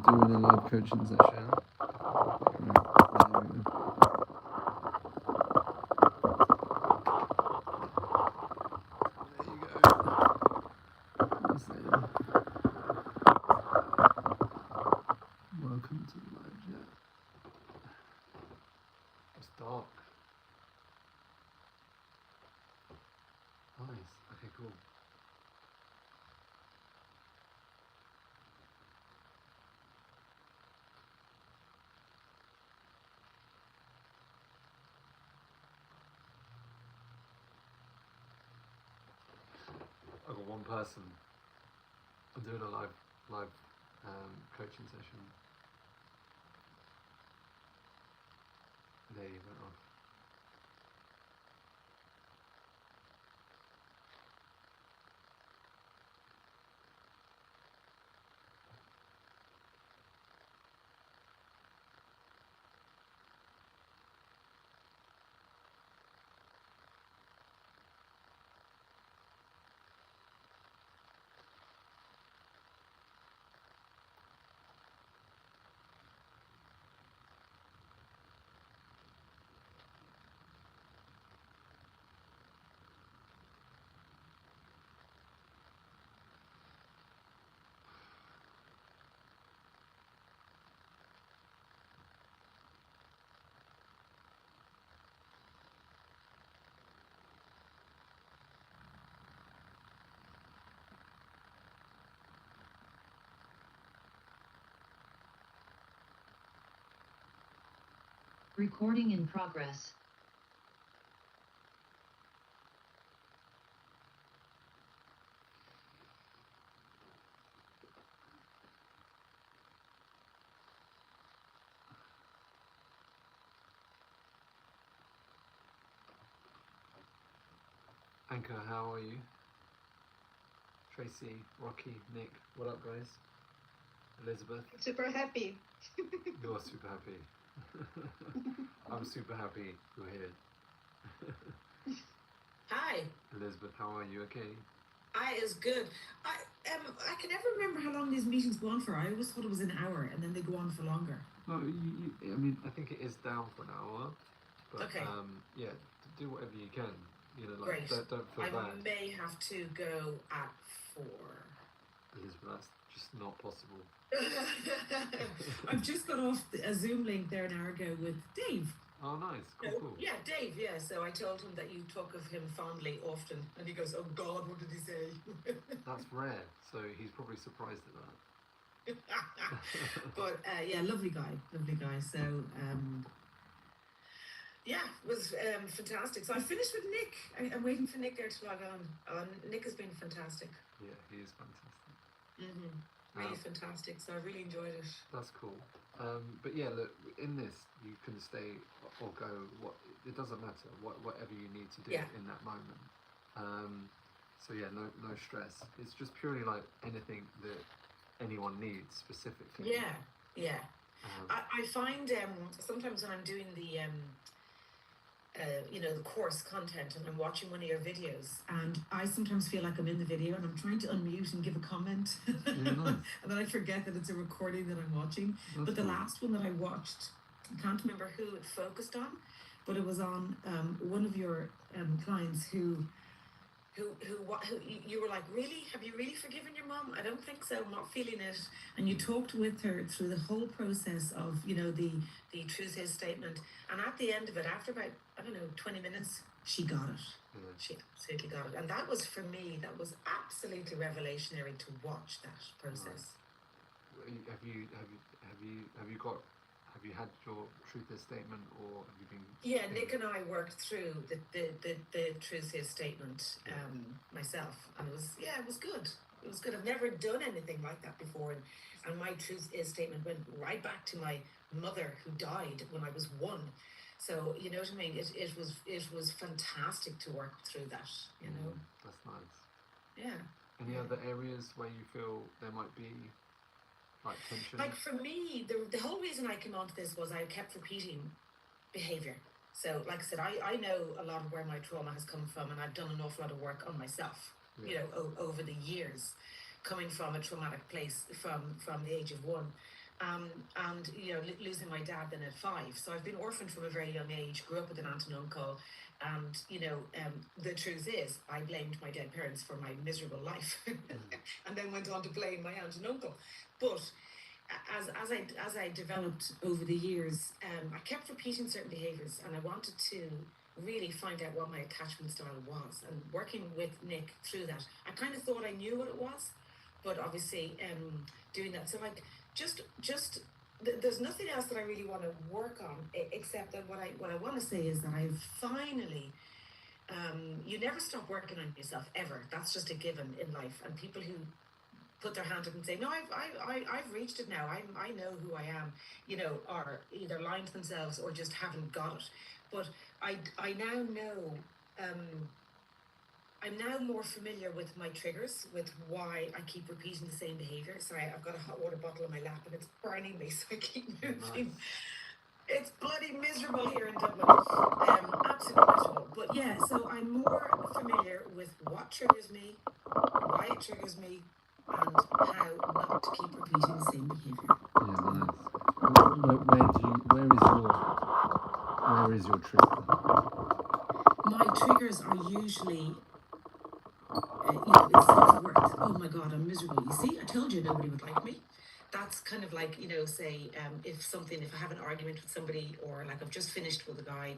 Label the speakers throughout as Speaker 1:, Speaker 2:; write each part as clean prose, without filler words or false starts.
Speaker 1: doing a live coaching session. Welcome to the live chat. It's dark. Nice. Okay, cool. I've got one person. I'm doing a live coaching session. There you go.
Speaker 2: Recording in progress.
Speaker 1: Anchor, how are you? Tracy, Rocky, Nick, what up, guys? Elizabeth?
Speaker 3: Super happy.
Speaker 1: You're super happy. I'm super happy you're here.
Speaker 3: Hi.
Speaker 1: Elizabeth, how are you? Okay.
Speaker 3: I is good. I can never remember how long these meetings go on for. I always thought it was an hour, and then they go on for longer.
Speaker 1: Well, I mean, I think it is down for an hour, but
Speaker 3: okay.
Speaker 1: Yeah, do whatever you can. You know, like
Speaker 3: Great.
Speaker 1: don't feel bad.
Speaker 3: I may have to go at 4.
Speaker 1: Elizabeth, that's just not possible.
Speaker 3: I've just got off a Zoom link there an hour ago with Dave.
Speaker 1: Oh, nice. Cool.
Speaker 3: Yeah, Dave, yeah. So I told him that you talk of him fondly often. And he goes, oh, God, what did he say?
Speaker 1: That's rare. So he's probably surprised at that.
Speaker 3: But, yeah, lovely guy. So, yeah, it was fantastic. So I finished with Nick. I'm waiting for Nick there to log on. Nick has been fantastic.
Speaker 1: Yeah, he is fantastic.
Speaker 3: Really fantastic. So I really enjoyed it.
Speaker 1: That's cool. But yeah, look, in this you can stay or go. It doesn't matter. Whatever you need to do in that moment. So yeah, no stress. It's just purely like anything that anyone needs specifically.
Speaker 3: Yeah. I find sometimes when I'm doing the the course content and I'm watching one of your videos, and I sometimes feel like I'm in the video and I'm trying to unmute and give a comment and then I forget that it's a recording that I'm watching. But the last one that I watched, I can't remember who it focused on, but it was on one of your clients who you were like, really? Have you really forgiven your mom? I don't think so. I'm not feeling it. And you talked with her through the whole process of, the truth is statement. And at the end of it, after about, 20 minutes, she got it. She absolutely got it. And that was, for me, that was absolutely revelationary to watch that process.
Speaker 1: Have you had your truth is statement, or have you been?
Speaker 3: Yeah, Nick and I worked through the truth is statement myself, and it was good. It was good. I've never done anything like that before, and my truth is statement went right back to my mother who died when I was 1. So you know what I mean. It was fantastic to work through that.
Speaker 1: That's nice.
Speaker 3: Yeah.
Speaker 1: Any other areas where you feel there might be like tension?
Speaker 3: Like for me, the whole reason I came onto this was I kept repeating behavior. So like I said, I know a lot of where my trauma has come from, and I've done an awful lot of work on myself, over the years, coming from a traumatic place from the age of 1. And losing my dad then at 5. So I've been orphaned from a very young age. Grew up with an aunt and uncle, and the truth is, I blamed my dead parents for my miserable life, and then went on to blame my aunt and uncle. But as I developed over the years, I kept repeating certain behaviours, and I wanted to really find out what my attachment style was. And working with Nick through that, I kind of thought I knew what it was, but obviously, doing that. So like, there's nothing else that I really want to work on, except that what I want to say is that I've finally. You never stop working on yourself ever. That's just a given in life. And people who put their hand up and say, "No, I've reached it now. I know who I am," are either lying to themselves or just haven't got it. But I now know. I'm now more familiar with my triggers, with why I keep repeating the same behavior. Sorry, I've got a hot water bottle in my lap and it's burning me, so I keep moving.
Speaker 1: Nice.
Speaker 3: It's bloody miserable here in Dublin. Absolutely miserable. But yeah, so I'm more familiar with what triggers me, why it triggers me, and how not to keep repeating the same behavior.
Speaker 1: Yeah, nice. Where is your trigger?
Speaker 3: My triggers are usually, it's self-worth. Oh my God, I'm miserable. You see, I told you nobody would like me. That's kind of like, say, if I have an argument with somebody, or like I've just finished with a guy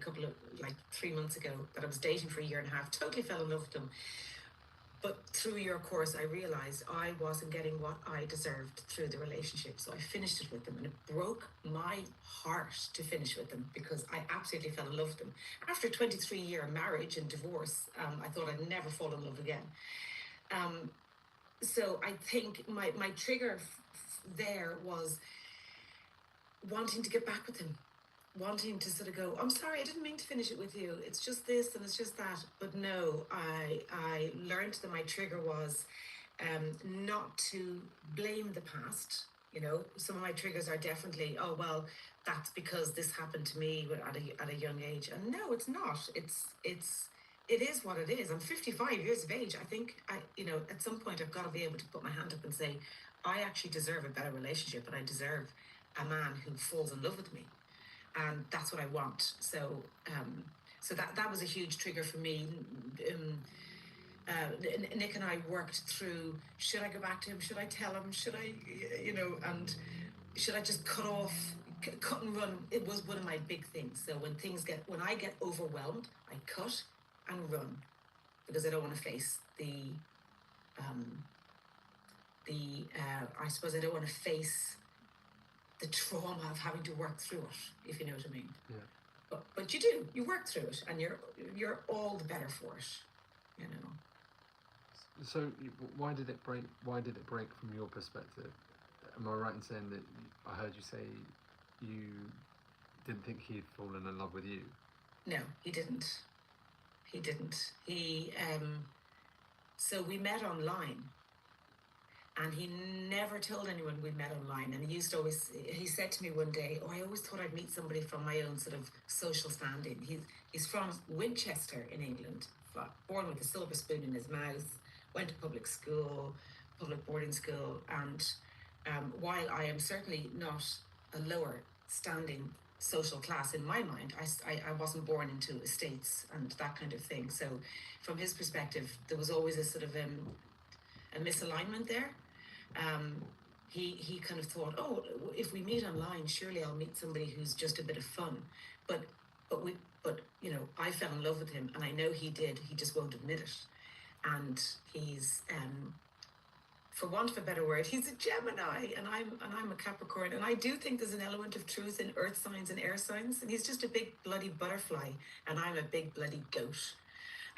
Speaker 3: like 3 months ago that I was dating for a year and a half, totally fell in love with him. But through your course, I realized I wasn't getting what I deserved through the relationship. So I finished it with them, and it broke my heart to finish with them because I absolutely fell in love with them. After a 23-year marriage and divorce, I thought I'd never fall in love again. So I think my trigger there was wanting to get back with him, wanting to sort of go, "I'm sorry, I didn't mean to finish it with you. It's just this and it's just that." But no, I learned that my trigger was not to blame the past. Some of my triggers are definitely, "Oh well, that's because this happened to me at a young age," and no, it's not. It is what it is. I'm 55 years of age. I think at some point I've got to be able to put my hand up and say, I actually deserve a better relationship, and I deserve a man who falls in love with me, and that's what I want. So that was a huge trigger for me. Nick and I worked through: should I go back to him? Should I tell him? Should I, and should I just cut and run? It was one of my big things. So when I get overwhelmed, I cut and run because I don't want to face I suppose I don't want to face the trauma of having to work through it, if you know what I mean.
Speaker 1: Yeah.
Speaker 3: But you work through it, and you're all the better for it.
Speaker 1: So why did it break? Why did it break from your perspective? Am I right in saying that I heard you say you didn't think he'd fallen in love with you?
Speaker 3: No, he didn't. So we met online, and he never told anyone we met online. And he said to me one day, "Oh, I always thought I'd meet somebody from my own sort of social standing." He's from Winchester in England, born with a silver spoon in his mouth, went to public boarding school. And while I am certainly not a lower standing social class in my mind, I wasn't born into estates and that kind of thing. So from his perspective, there was always a sort of a misalignment there. He kind of thought, "Oh, if we meet online, surely I'll meet somebody who's just a bit of fun." But I fell in love with him, and I know he did. He just won't admit it. And he's, for want of a better word, he's a Gemini, and I'm a Capricorn, and I do think there's an element of truth in earth signs and air signs. And he's just a big bloody butterfly, and I'm a big bloody goat.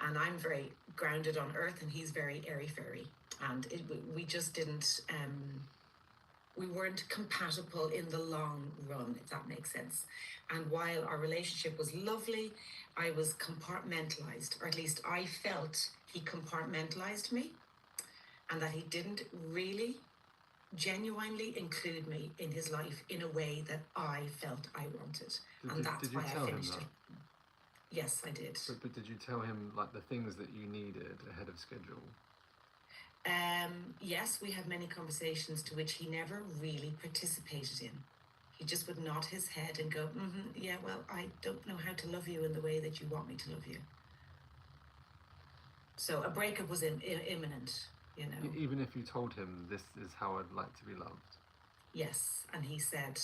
Speaker 3: And I'm very grounded on earth, and he's very airy-fairy. And we just didn't, we weren't compatible in the long run, if that makes sense. And while our relationship was lovely, I was compartmentalized, or at least I felt he compartmentalized me, and that he didn't really genuinely include me in his life in a way that I felt I wanted. That's why I finished it. Yes, I did.
Speaker 1: But did you tell him like the things that you needed ahead of schedule?
Speaker 3: Yes, we had many conversations to which he never really participated in. He just would nod his head and go, yeah, well, I don't know how to love you in the way that you want me to love you. So a breakup was imminent, you know.
Speaker 1: Even if you told him, this is how I'd like to be loved.
Speaker 3: Yes, and he said,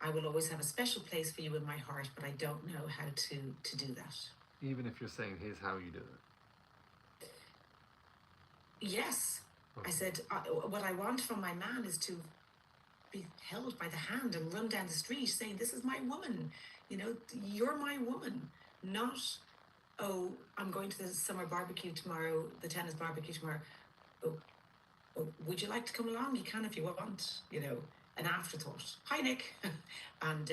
Speaker 3: I will always have a special place for you in my heart, but I don't know how to do that.
Speaker 1: Even if you're saying, here's how you do it.
Speaker 3: Yes. Okay. I said, what I want from my man is to be held by the hand and run down the street saying, this is my woman, you know, you're my woman, not, oh, I'm going to the summer barbecue tomorrow, the tennis barbecue tomorrow. Oh, would you like to come along? You can if you want, you know, an afterthought. Hi, Nick. And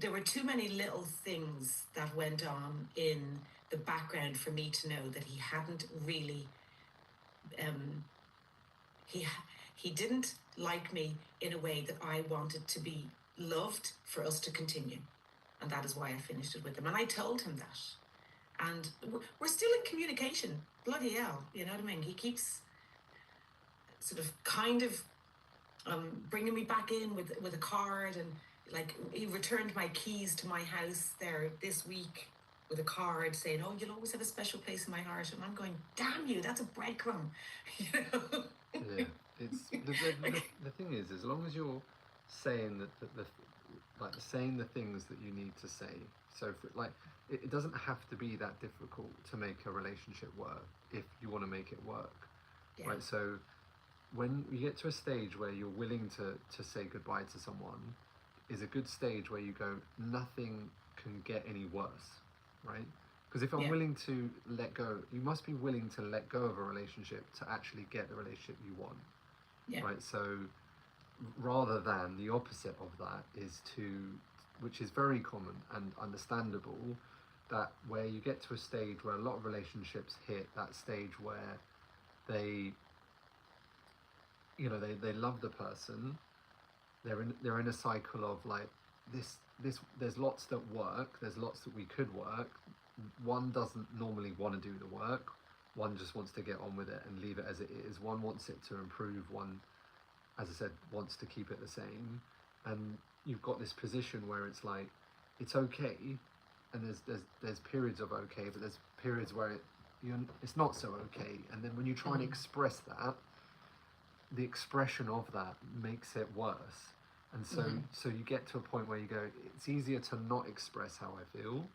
Speaker 3: there were too many little things that went on in the background for me to know that he hadn't really, he didn't like me in a way that I wanted to be loved for us to continue. And that is why I finished it with him. And I told him that. And we're still in communication. Bloody hell, you know what I mean? He keeps sort of kind of bringing me back in with a card, and like he returned my keys to my house there this week with a card saying, oh, you'll always have a special place in my heart. And I'm going, damn you, that's a breadcrumb. You know?
Speaker 1: Yeah, it's the thing is, as long as you're saying saying the things that you need to say. So it doesn't have to be that difficult to make a relationship work if you want to make it work. Yeah. Right. So when you get to a stage where you're willing to say goodbye to someone, is a good stage where you go, nothing can get any worse, right? Because if I'm willing to let go, you must be willing to let go of a relationship to actually get the relationship you want. Yeah. Right. So rather than the opposite of that is which is very common and understandable, that where you get to a stage where a lot of relationships hit that stage where they love the person, they're in a cycle of like this there's lots that work, there's lots that we could work, one doesn't normally want to do the work, one just wants to get on with it and leave it as it is, one wants it to improve, one, as I said, wants to keep it the same, and you've got this position where it's like it's okay, and there's periods of okay, but there's periods where it's not so okay, and then when you try and express that, the expression of that makes it worse, and so you get to a point where you go, it's easier to not express how I feel,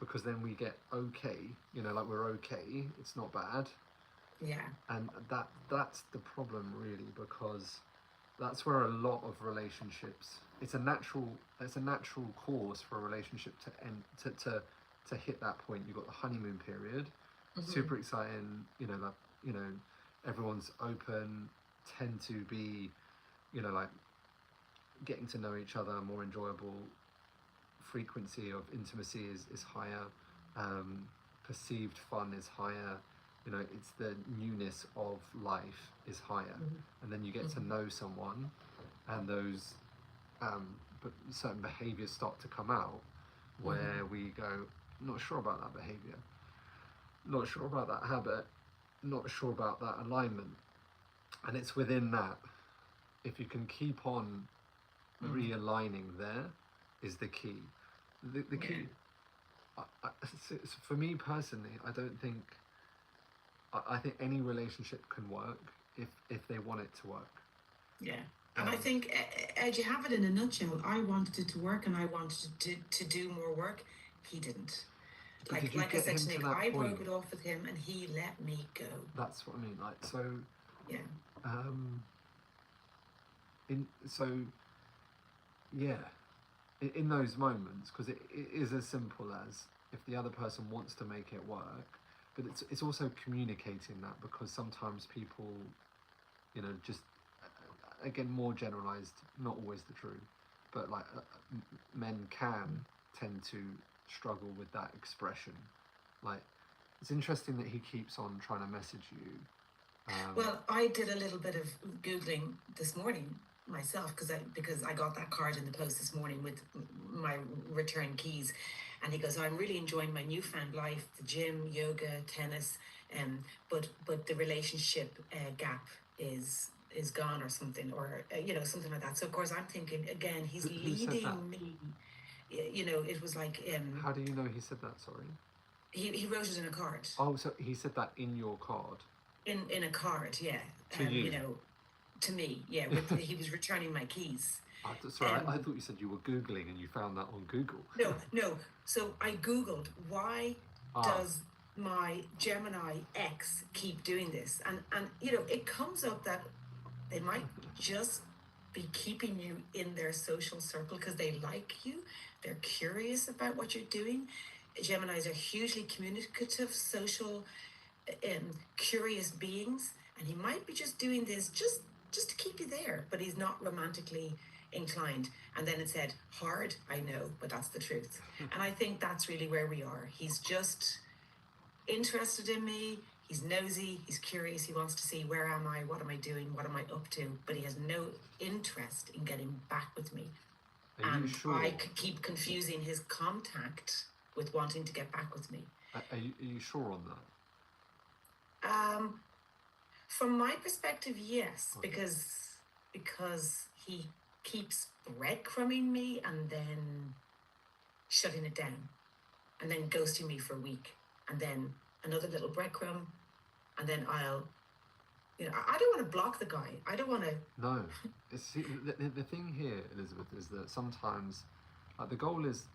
Speaker 1: because then we get okay, like we're okay, it's not bad. Yeah. And that's the problem really, because that's where a lot of relationships, it's a natural course for a relationship to end, to hit that point. You've got the honeymoon period, super exciting, everyone's open, tend to be, like getting to know each other, more enjoyable, frequency of intimacy is higher, perceived fun is higher, it's the newness of life is higher, and then you get to know someone, and those but certain behaviors start to come out where we go, not sure about that behavior, not sure about that habit, not sure about that alignment, and it's within that, if you can keep on realigning, there is the key. The key, for me personally, I think any relationship can work if they want it to work.
Speaker 3: Yeah. And I think, Ed, you have it in a nutshell. I wanted it to work, and I wanted to do more work. He didn't. Like I said to Nick, I broke it off with him, and he let me go.
Speaker 1: That's what I mean. Like, so.
Speaker 3: Yeah.
Speaker 1: In those moments, because it is as simple as, if the other person wants to make it work, but it's also communicating that, because sometimes people, just, again, more generalized, not always the truth, but like men can tend to struggle with that expression. Like, it's interesting that he keeps on trying to message you.
Speaker 3: Well, I did a little bit of Googling this morning myself, because I got that card in the post this morning with my return keys, And he goes, "Oh, I'm really enjoying my newfound life, the gym, yoga, tennis, but the relationship gap is gone or something, or something like that." So of course I'm thinking again, he's
Speaker 1: Who said that?
Speaker 3: leading me. It was like
Speaker 1: How do you know he said that? Sorry.
Speaker 3: he wrote it in a card.
Speaker 1: Oh, so he said that in your card.
Speaker 3: In a card, yeah.
Speaker 1: To you?
Speaker 3: To me, yeah. He was returning my keys.
Speaker 1: Sorry, I thought you said you were Googling and you found that on Google.
Speaker 3: No. So I Googled, why does my Gemini X keep doing this? And it comes up that they might just be keeping you in their social circle because they like you. They're curious about what you're doing. Geminis are hugely communicative, social, curious beings, and he might be just doing this just to keep you there, but he's not romantically inclined. And then it said, hard, I know, but that's the truth. And I think that's really where we are. He's just interested in me. He's nosy, he's curious, he wants to see, where am I, what am I doing, what am I up to, but he has no interest in getting back with me.
Speaker 1: Are you sure?
Speaker 3: I keep confusing his contact with wanting to get back with me.
Speaker 1: Are you sure on that?
Speaker 3: From my perspective, yes,
Speaker 1: Okay.
Speaker 3: because he keeps breadcrumbing me and then shutting it down, and then ghosting me for a week, and then another little breadcrumb, and then I don't want to block the guy. I don't want to.
Speaker 1: No. The thing here, Elizabeth, is that sometimes, the goal is,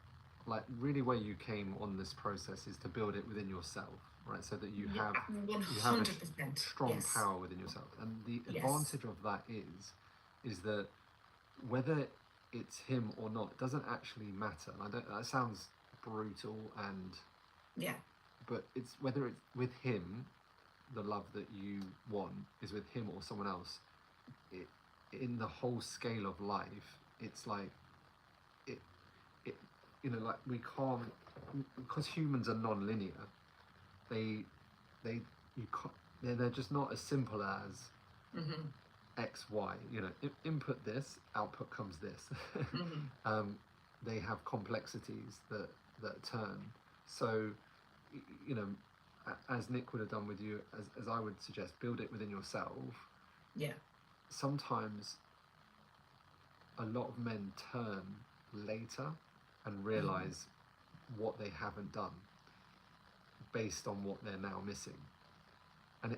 Speaker 1: really where you came on this process is to build it within yourself, right? So that you have
Speaker 3: 100%,
Speaker 1: a strong
Speaker 3: yes.
Speaker 1: power within yourself. And the
Speaker 3: Yes.
Speaker 1: advantage of that is that whether it's him or not, it doesn't actually matter. That sounds brutal, but it's whether it's with him, the love that you want is with him or someone else. In the whole scale of life, it's like we can't, because humans are non-linear. They're just not as simple as X, Y. Input this, output comes this. They have complexities that turn. So, as Nick would have done with you, as I would suggest, build it within yourself.
Speaker 3: Yeah.
Speaker 1: Sometimes a lot of men turn later and realize what they haven't done based on what they're now missing. And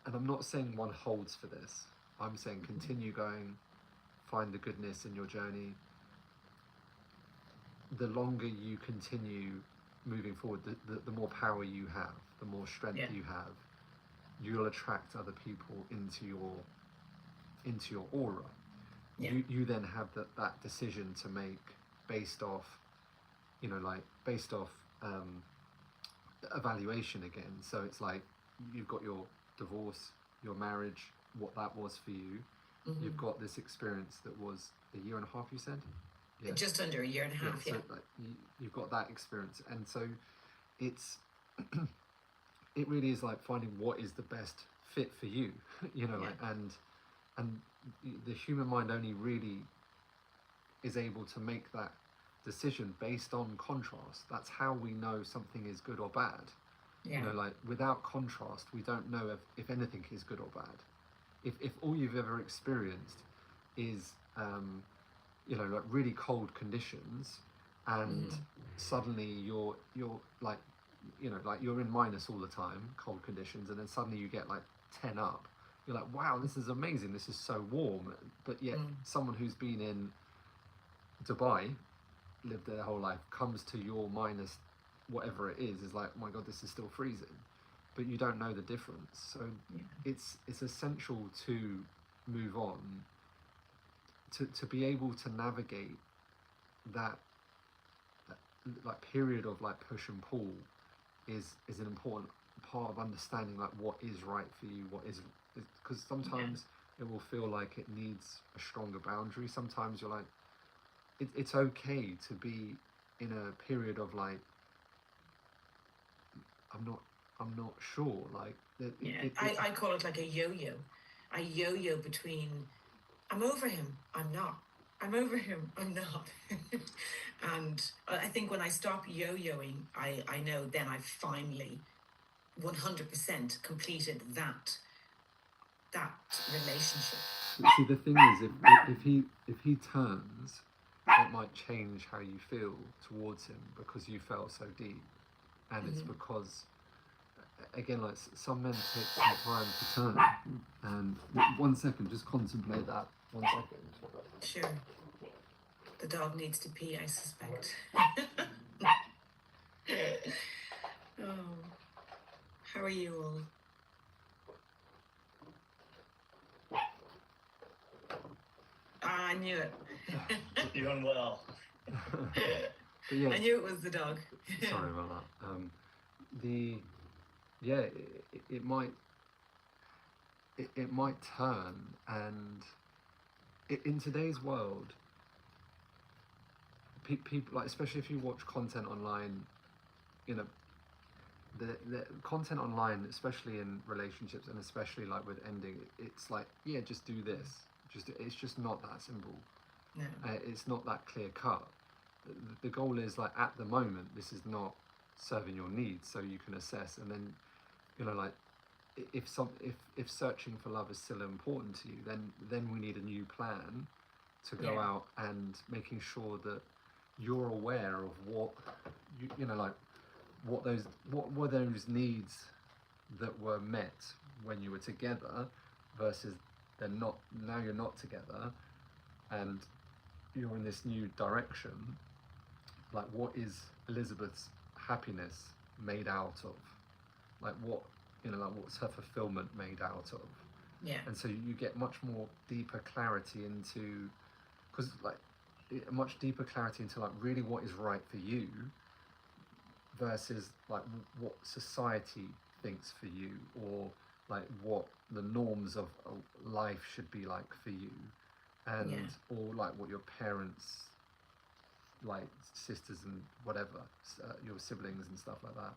Speaker 1: I'm not saying one holds for this. I'm saying continue going, find the goodness in your journey. The longer you continue moving forward, the more power you have, the more strength you have. You'll attract other people into your aura.
Speaker 3: Yeah.
Speaker 1: You then have that decision to make based off evaluation again. So it's like you've got your divorce, your marriage, what that was for you. You've got this experience that was a year and a half, you said?
Speaker 3: Yeah. Just under a year and a half,
Speaker 1: So you've got that experience, and so it's it really is like finding what is the best fit for you, and the human mind only really is able to make that decision based on contrast. That's how we know something is good or bad. Without contrast, we don't know if anything is good or bad. If all you've ever experienced is really cold conditions, and suddenly you're you're in minus all the time, cold conditions, and then suddenly you get 10 up, you're like, wow, this is amazing, this is so warm. But yet someone who's been in Dubai, lived their whole life, comes to your minus whatever it is like, oh my god, this is still freezing. But you don't know the difference. So it's essential to move on, to be able to navigate that period of push and pull is an important part of understanding what is right for you, what is, because sometimes it will feel like it needs a stronger boundary. Sometimes you're like, it's okay to be in a period of I'm not sure.
Speaker 3: I call it like a yo-yo. I yo-yo between I'm over him, I'm not. I'm over him. I'm not. And I think when I stop yo-yoing, I know then I've finally 100% completed that relationship.
Speaker 1: See, the thing is, if he turns, it might change how you feel towards him because you felt so deep, and it's because, again, like some men take some time to turn. And 1 second, just contemplate that. 1 second.
Speaker 3: Sure. The dog needs to pee, I suspect. Oh, how are you all? I knew it.
Speaker 4: Doing well.
Speaker 1: But yeah,
Speaker 3: I knew it was the dog.
Speaker 1: sorry about that. It might it might turn, and in today's world, people, like, especially if you watch content online, you know, the content online, especially in relationships and especially like with ending, it's like, yeah, just do this. It's just not that simple.
Speaker 3: No.
Speaker 1: It's not that clear cut. The goal is, like, at the moment, this is not serving your needs, so you can assess, and then, you know, like, if searching for love is still important to you, then we need a new plan to go out and making sure that you're aware of what you know, like, what were those needs that were met when you were together versus they're not, now you're not together and you're in this new direction. Like, what is Elizabeth's happiness made out of? Like, what, you know, like, what's her fulfillment made out of?
Speaker 3: Yeah.
Speaker 1: And so you get much more deeper clarity into, because, like, much deeper clarity into, like, really what is right for you versus, like, what society thinks for you, or like what the norms of life should be like for you, and or like what your parents, like sisters and whatever, your siblings and stuff like that,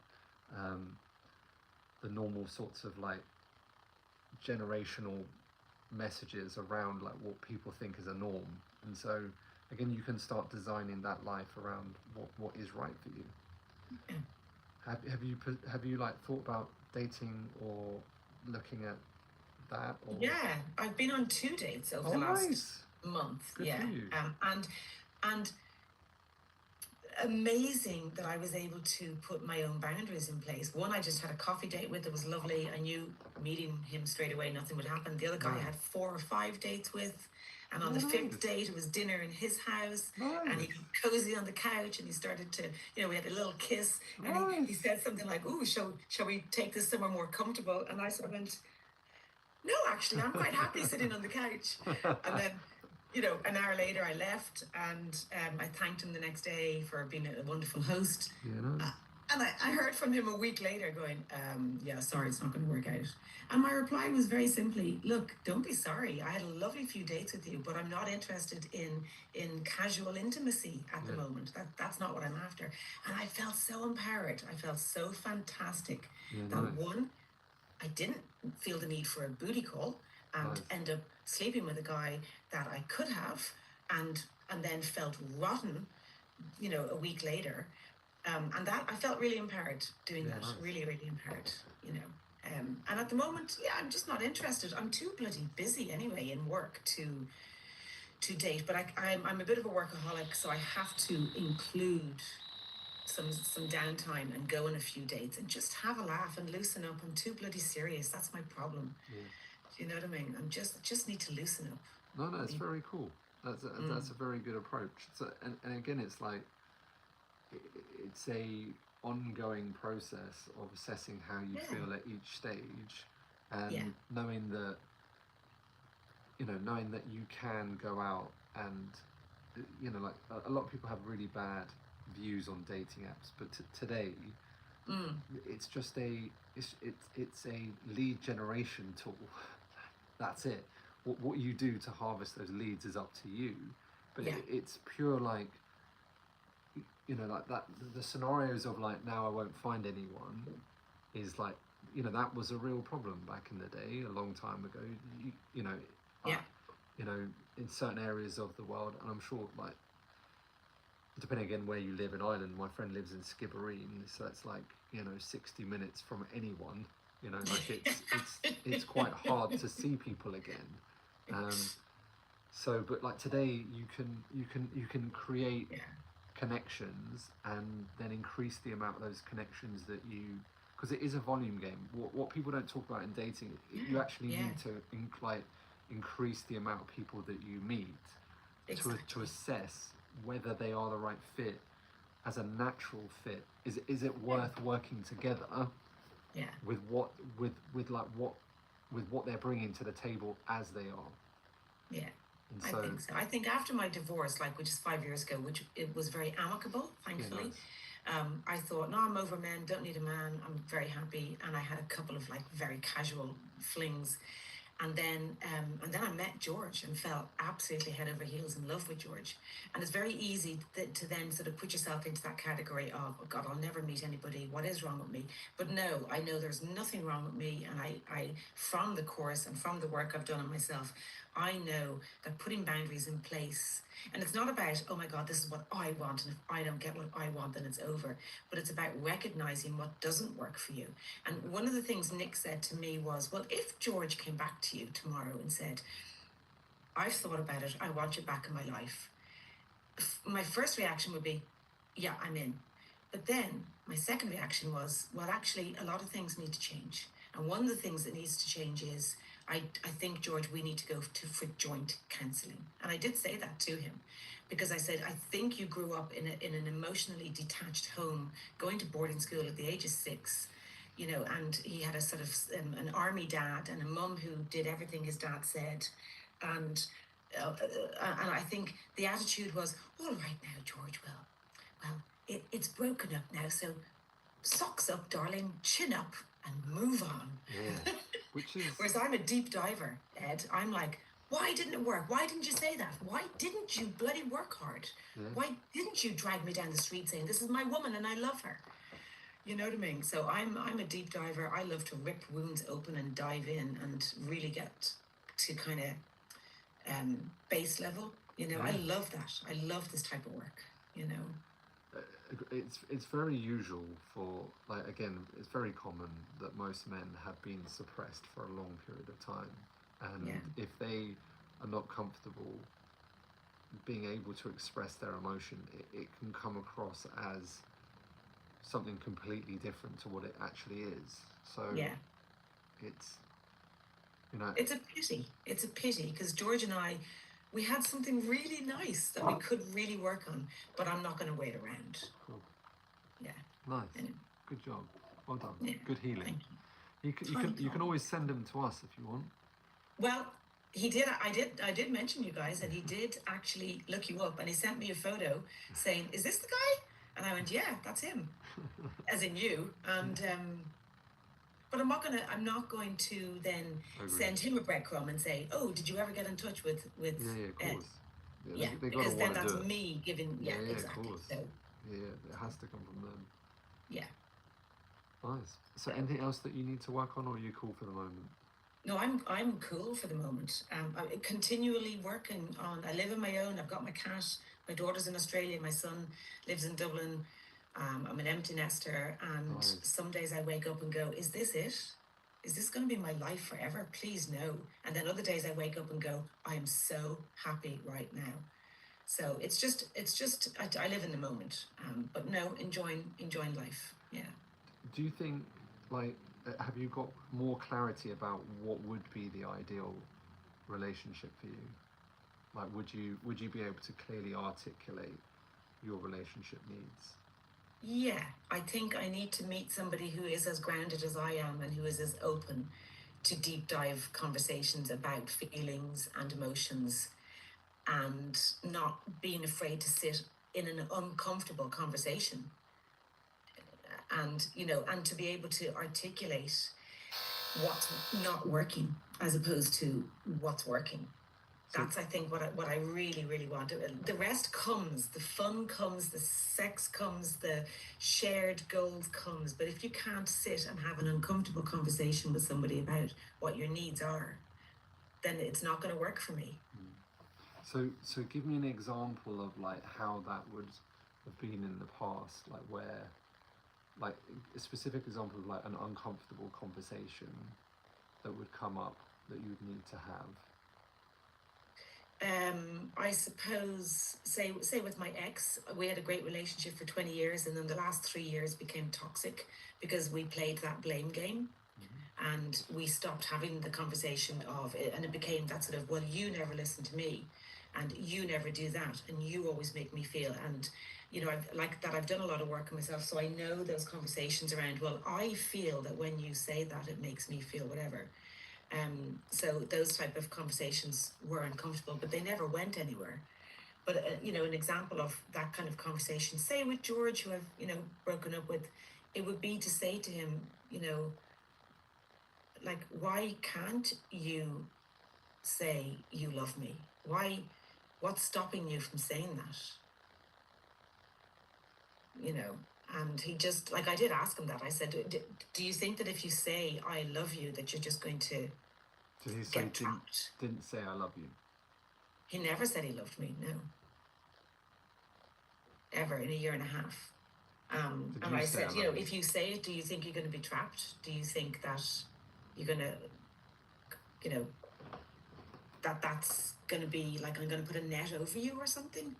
Speaker 1: the normal sorts of, like, generational messages around, like, what people think is a norm. And so again, you can start designing that life around what is right for you. Have you like thought about dating or looking at that? Or?
Speaker 3: Yeah, I've been on 2 dates over the last month.
Speaker 1: Good for you.
Speaker 3: And amazing that I was able to put my own boundaries in place. One, I just had a coffee date with, it was lovely. I knew meeting him straight away, nothing would happen. The other guy I had 4 or 5 dates with. And on the 5th date, it was dinner in his house. And he got cozy on the couch and he started to, you know, we had a little kiss. And he said something like, "Ooh, shall we take this somewhere more comfortable?" And I sort of went, "No, actually, I'm quite happy sitting on the couch." And then, you know, an hour later I left, and I thanked him the next day for being a wonderful host. And I heard from him a week later going, "Yeah, sorry, it's not going to work out." And my reply was very simply, "Look, don't be sorry. I had a lovely few dates with you, but I'm not interested in casual intimacy at the moment. That's not what I'm after." And I felt so empowered. I felt so fantastic that one, I didn't feel the need for a booty call and end up sleeping with a guy that I could have, and then felt rotten, you know, a week later. And that I felt really empowered doing that. Really, really empowered, you know. And at the moment, I'm just not interested. I'm too bloody busy anyway in work to date. But I'm a bit of a workaholic, so I have to include some downtime and go on a few dates and just have a laugh and loosen up. I'm too bloody serious. That's my problem. Do you know what I mean? I just need to loosen up.
Speaker 1: No, it's very cool. That's a very good approach. So, and again, it's like, it's a ongoing process of assessing how you feel at each stage, and knowing that, you know, knowing that you can go out and, you know, like, a lot of people have really bad views on dating apps, but today it's just it's a lead generation tool. That's it. What you do to harvest those leads is up to you, but it's pure, like, you know, like that, the scenarios of, like, now I won't find anyone is, like, you know, that was a real problem back in the day, a long time ago. You know, you know, in certain areas of the world, and I'm sure, like, depending again where you live in Ireland, my friend lives in Skibbereen, so it's like, you know, 60 minutes from anyone. You know, like it's quite hard to see people again. Um, so, but like today, you can create
Speaker 3: Yeah.
Speaker 1: connections and then increase the amount of those connections that you, because it is a volume game. What people don't talk about in dating, you actually
Speaker 3: Yeah.
Speaker 1: need to increase the amount of people that you meet to
Speaker 3: Exactly.
Speaker 1: assess whether they are the right fit as a natural fit. Is it worth working together
Speaker 3: Yeah.
Speaker 1: with what with what they're bringing to the table as they are?
Speaker 3: Yeah.
Speaker 1: And
Speaker 3: I
Speaker 1: so
Speaker 3: think so. I think after my divorce, like which is 5 years ago, which it was very amicable,
Speaker 1: yeah,
Speaker 3: thankfully.
Speaker 1: nice.
Speaker 3: I thought, no, I'm over men, don't need a man. I'm very happy, and I had a couple of like very casual flings, and then I met George and fell absolutely head over heels in love with George. And it's very easy to then sort of put yourself into that category of, oh God, I'll never meet anybody. What is wrong with me? But no, I know there's nothing wrong with me. And I from the course and from the work I've done on myself, I know that putting boundaries in place, and it's not about, oh my God, this is what I want. And if I don't get what I want, then it's over. But it's about recognizing what doesn't work for you. And one of the things Nick said to me was, well, if George came back to you tomorrow and said, I've thought about it, I want you back in my life, my first reaction would be, yeah, I'm in. But then my second reaction was, well, actually, a lot of things need to change. And one of the things that needs to change is, I think, George, we need to go for joint counselling. And I did say that to him because I said, I think you grew up in an emotionally detached home, going to boarding school at the age of 6, you know, and he had a sort of an army dad and a mum who did everything his dad said. And I think the attitude was, all right now, George, it's broken up now, so socks up, darling, chin up, and move on.
Speaker 1: Yeah, which is
Speaker 3: Whereas I'm a deep diver, Ed. I'm like, why didn't it work? Why didn't you say that? Why didn't you bloody work hard?
Speaker 1: yeah.
Speaker 3: Why didn't you drag me down the street saying, this is my woman and I love her? You know what I mean? So I'm a deep diver. I love to rip wounds open and dive in and really get to kind of base level. You know, I
Speaker 1: Yeah.
Speaker 3: love that. I love this type of work. You know,
Speaker 1: It's very usual for, like, again, it's very common that most men have been suppressed for a long period of time, and
Speaker 3: Yeah.
Speaker 1: if they are not comfortable being able to express their emotion, it can come across as something completely different to what it actually is. So
Speaker 3: yeah.
Speaker 1: it's, you know,
Speaker 3: It's a pity. It's a pity because George and I, we had something really nice that we could really work on, but I'm not going to wait around.
Speaker 1: cool.
Speaker 3: Yeah.
Speaker 1: Nice,
Speaker 3: Anyway,
Speaker 1: good job, well done,
Speaker 3: yeah.
Speaker 1: good healing.
Speaker 3: Thank you.
Speaker 1: You can always send them to us if you want.
Speaker 3: Well, he did. I did mention you guys, and he did actually look you up, and he sent me a photo saying, "Is this the guy?" And I went, "Yeah, that's him," as in you. And but I'm not going to then
Speaker 1: Agreed.
Speaker 3: send him a breadcrumb and say, "Oh, did you ever get in touch with
Speaker 1: Yeah, of
Speaker 3: Ed?"
Speaker 1: course. Yeah,
Speaker 3: Yeah,
Speaker 1: they got to
Speaker 3: because then
Speaker 1: want to
Speaker 3: that's
Speaker 1: do it.
Speaker 3: me giving. Yeah,
Speaker 1: Yeah, of
Speaker 3: exactly.
Speaker 1: course.
Speaker 3: So
Speaker 1: Yeah, it has to come from them.
Speaker 3: yeah.
Speaker 1: Nice. So anything else that you need to work on, or are you cool for the moment?
Speaker 3: No, I'm cool for the moment. I'm continually working on. I live on my own. I've got my cat. My daughter's in Australia. My son lives in Dublin. I'm an empty nester, and
Speaker 1: Nice.
Speaker 3: some days I wake up and go, "Is this it? Is this going to be my life forever? Please no." And then other days I wake up and go, "I am so happy right now." So it's just I live in the moment, but no, enjoying life. Yeah.
Speaker 1: Do you think, like, have you got more clarity about what would be the ideal relationship for you? Like, would you be able to clearly articulate your relationship needs?
Speaker 3: Yeah, I think I need to meet somebody who is as grounded as I am and who is as open to deep dive conversations about feelings and emotions and not being afraid to sit in an uncomfortable conversation and, you know, and to be able to articulate what's not working as opposed to what's working.
Speaker 1: So,
Speaker 3: That's, I think, what I really, really want. The rest comes, the fun comes, the sex comes, the shared goals comes. But if you can't sit and have an uncomfortable conversation with somebody about what your needs are, then it's not going to work for me.
Speaker 1: So give me an example of like how that would have been in the past, like where, like a specific example of like an uncomfortable conversation that would come up that you would need to have.
Speaker 3: I suppose, say with my ex, we had a great relationship for 20 years, and then the last 3 years became toxic because we played that blame game. And we stopped having the conversation of it, and it became that sort of, well, you never listen to me, and you never do that, and you always make me feel. And you know, I've done a lot of work on myself, so I know those conversations around, well, I feel that when you say that, it makes me feel whatever. So those type of conversations were uncomfortable, but they never went anywhere. But you know, an example of that kind of conversation, say with George, who I've, you know, broken up with, it would be to say to him, you know, like, why can't you say you love me? What's stopping you from saying that? You know, and he just, like, I did ask him that. I said, do you think that if you say I love you, that you're just going to
Speaker 1: Did he say
Speaker 3: get trapped?
Speaker 1: didn't say I love you?
Speaker 3: He never said he loved me, no. Ever in a year and a half. And I said, you know, if you say it, do you think you're going to be trapped? Do you think that you're going to, you know, that's going to be like, I'm going to put a net over you or something?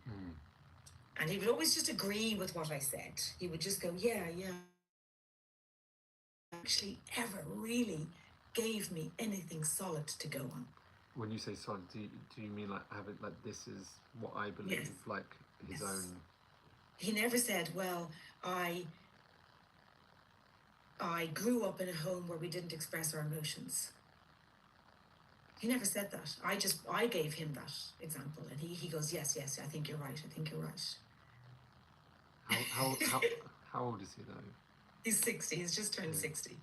Speaker 3: And he would always just agree with what I said. He would just go, yeah. Actually ever really gave me anything solid to go on.
Speaker 1: When you say solid, do you mean like have it like this is what I believe,
Speaker 3: Yes.
Speaker 1: like his own?
Speaker 3: He never said, well, I grew up in a home where we didn't express our emotions. He never said that. I gave him that example, and he goes, yes, I think you're right.
Speaker 1: How old is he though?
Speaker 3: He's 60. He's just turned 60.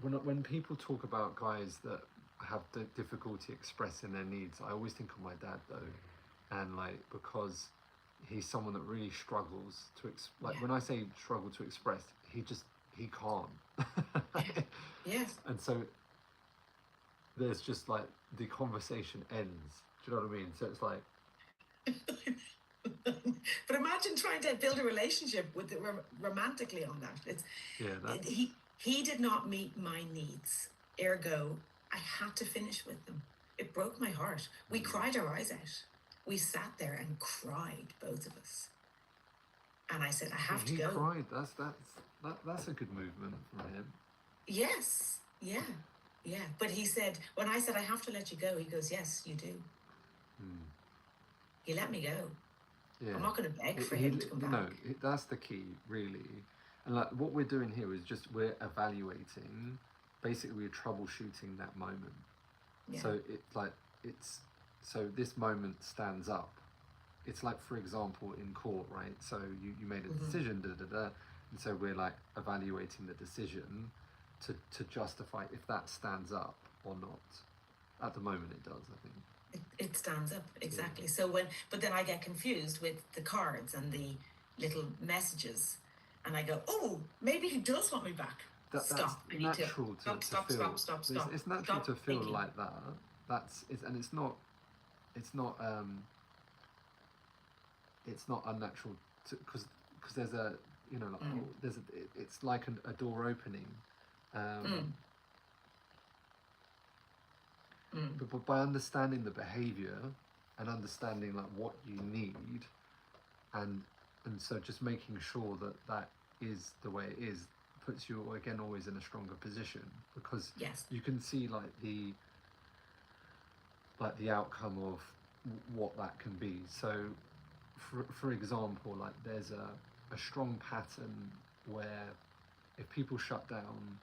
Speaker 1: When people talk about guys that have the difficulty expressing their needs, I always think of my dad though, and like because he's someone that really struggles to when I say struggle to express, he can't.
Speaker 3: Yes.
Speaker 1: And so there's just like the conversation ends. Do you know what I mean? So it's like.
Speaker 3: But imagine trying to build a relationship with romantically on that. He did not meet my needs. Ergo, I had to finish with them. It broke my heart. We cried our eyes out. We sat there and cried, both of us. And I said, I have to go. He
Speaker 1: cried. That's a good movement from him.
Speaker 3: Yes. Yeah. But he said, when I said I have to let you go, he goes, yes, you do. He let me go. Yeah. I'm not going to beg for him to come back.
Speaker 1: No, that's the key, really. And like what we're doing here is just we're evaluating, basically we're troubleshooting that moment. Yeah. So this moment stands up. It's like, for example, in court, right? So you made a decision, and so we're like evaluating the decision to justify if that stands up or not. At the moment it does, I think.
Speaker 3: It stands up, exactly. Yeah. So but then I get confused with the cards and the little messages, and I go, oh, maybe he does want me back. Stop.
Speaker 1: That's natural to feel. Stop. It's natural to feel thinking like that. It's not unnatural because there's a, you know, like, it's like a door opening. But by understanding the behavior and understanding like what you need, and so just making sure that is the way it is, puts you again always in a stronger position, because you can see like the outcome of what that can be. So for example, like there's a strong pattern where if people shut down,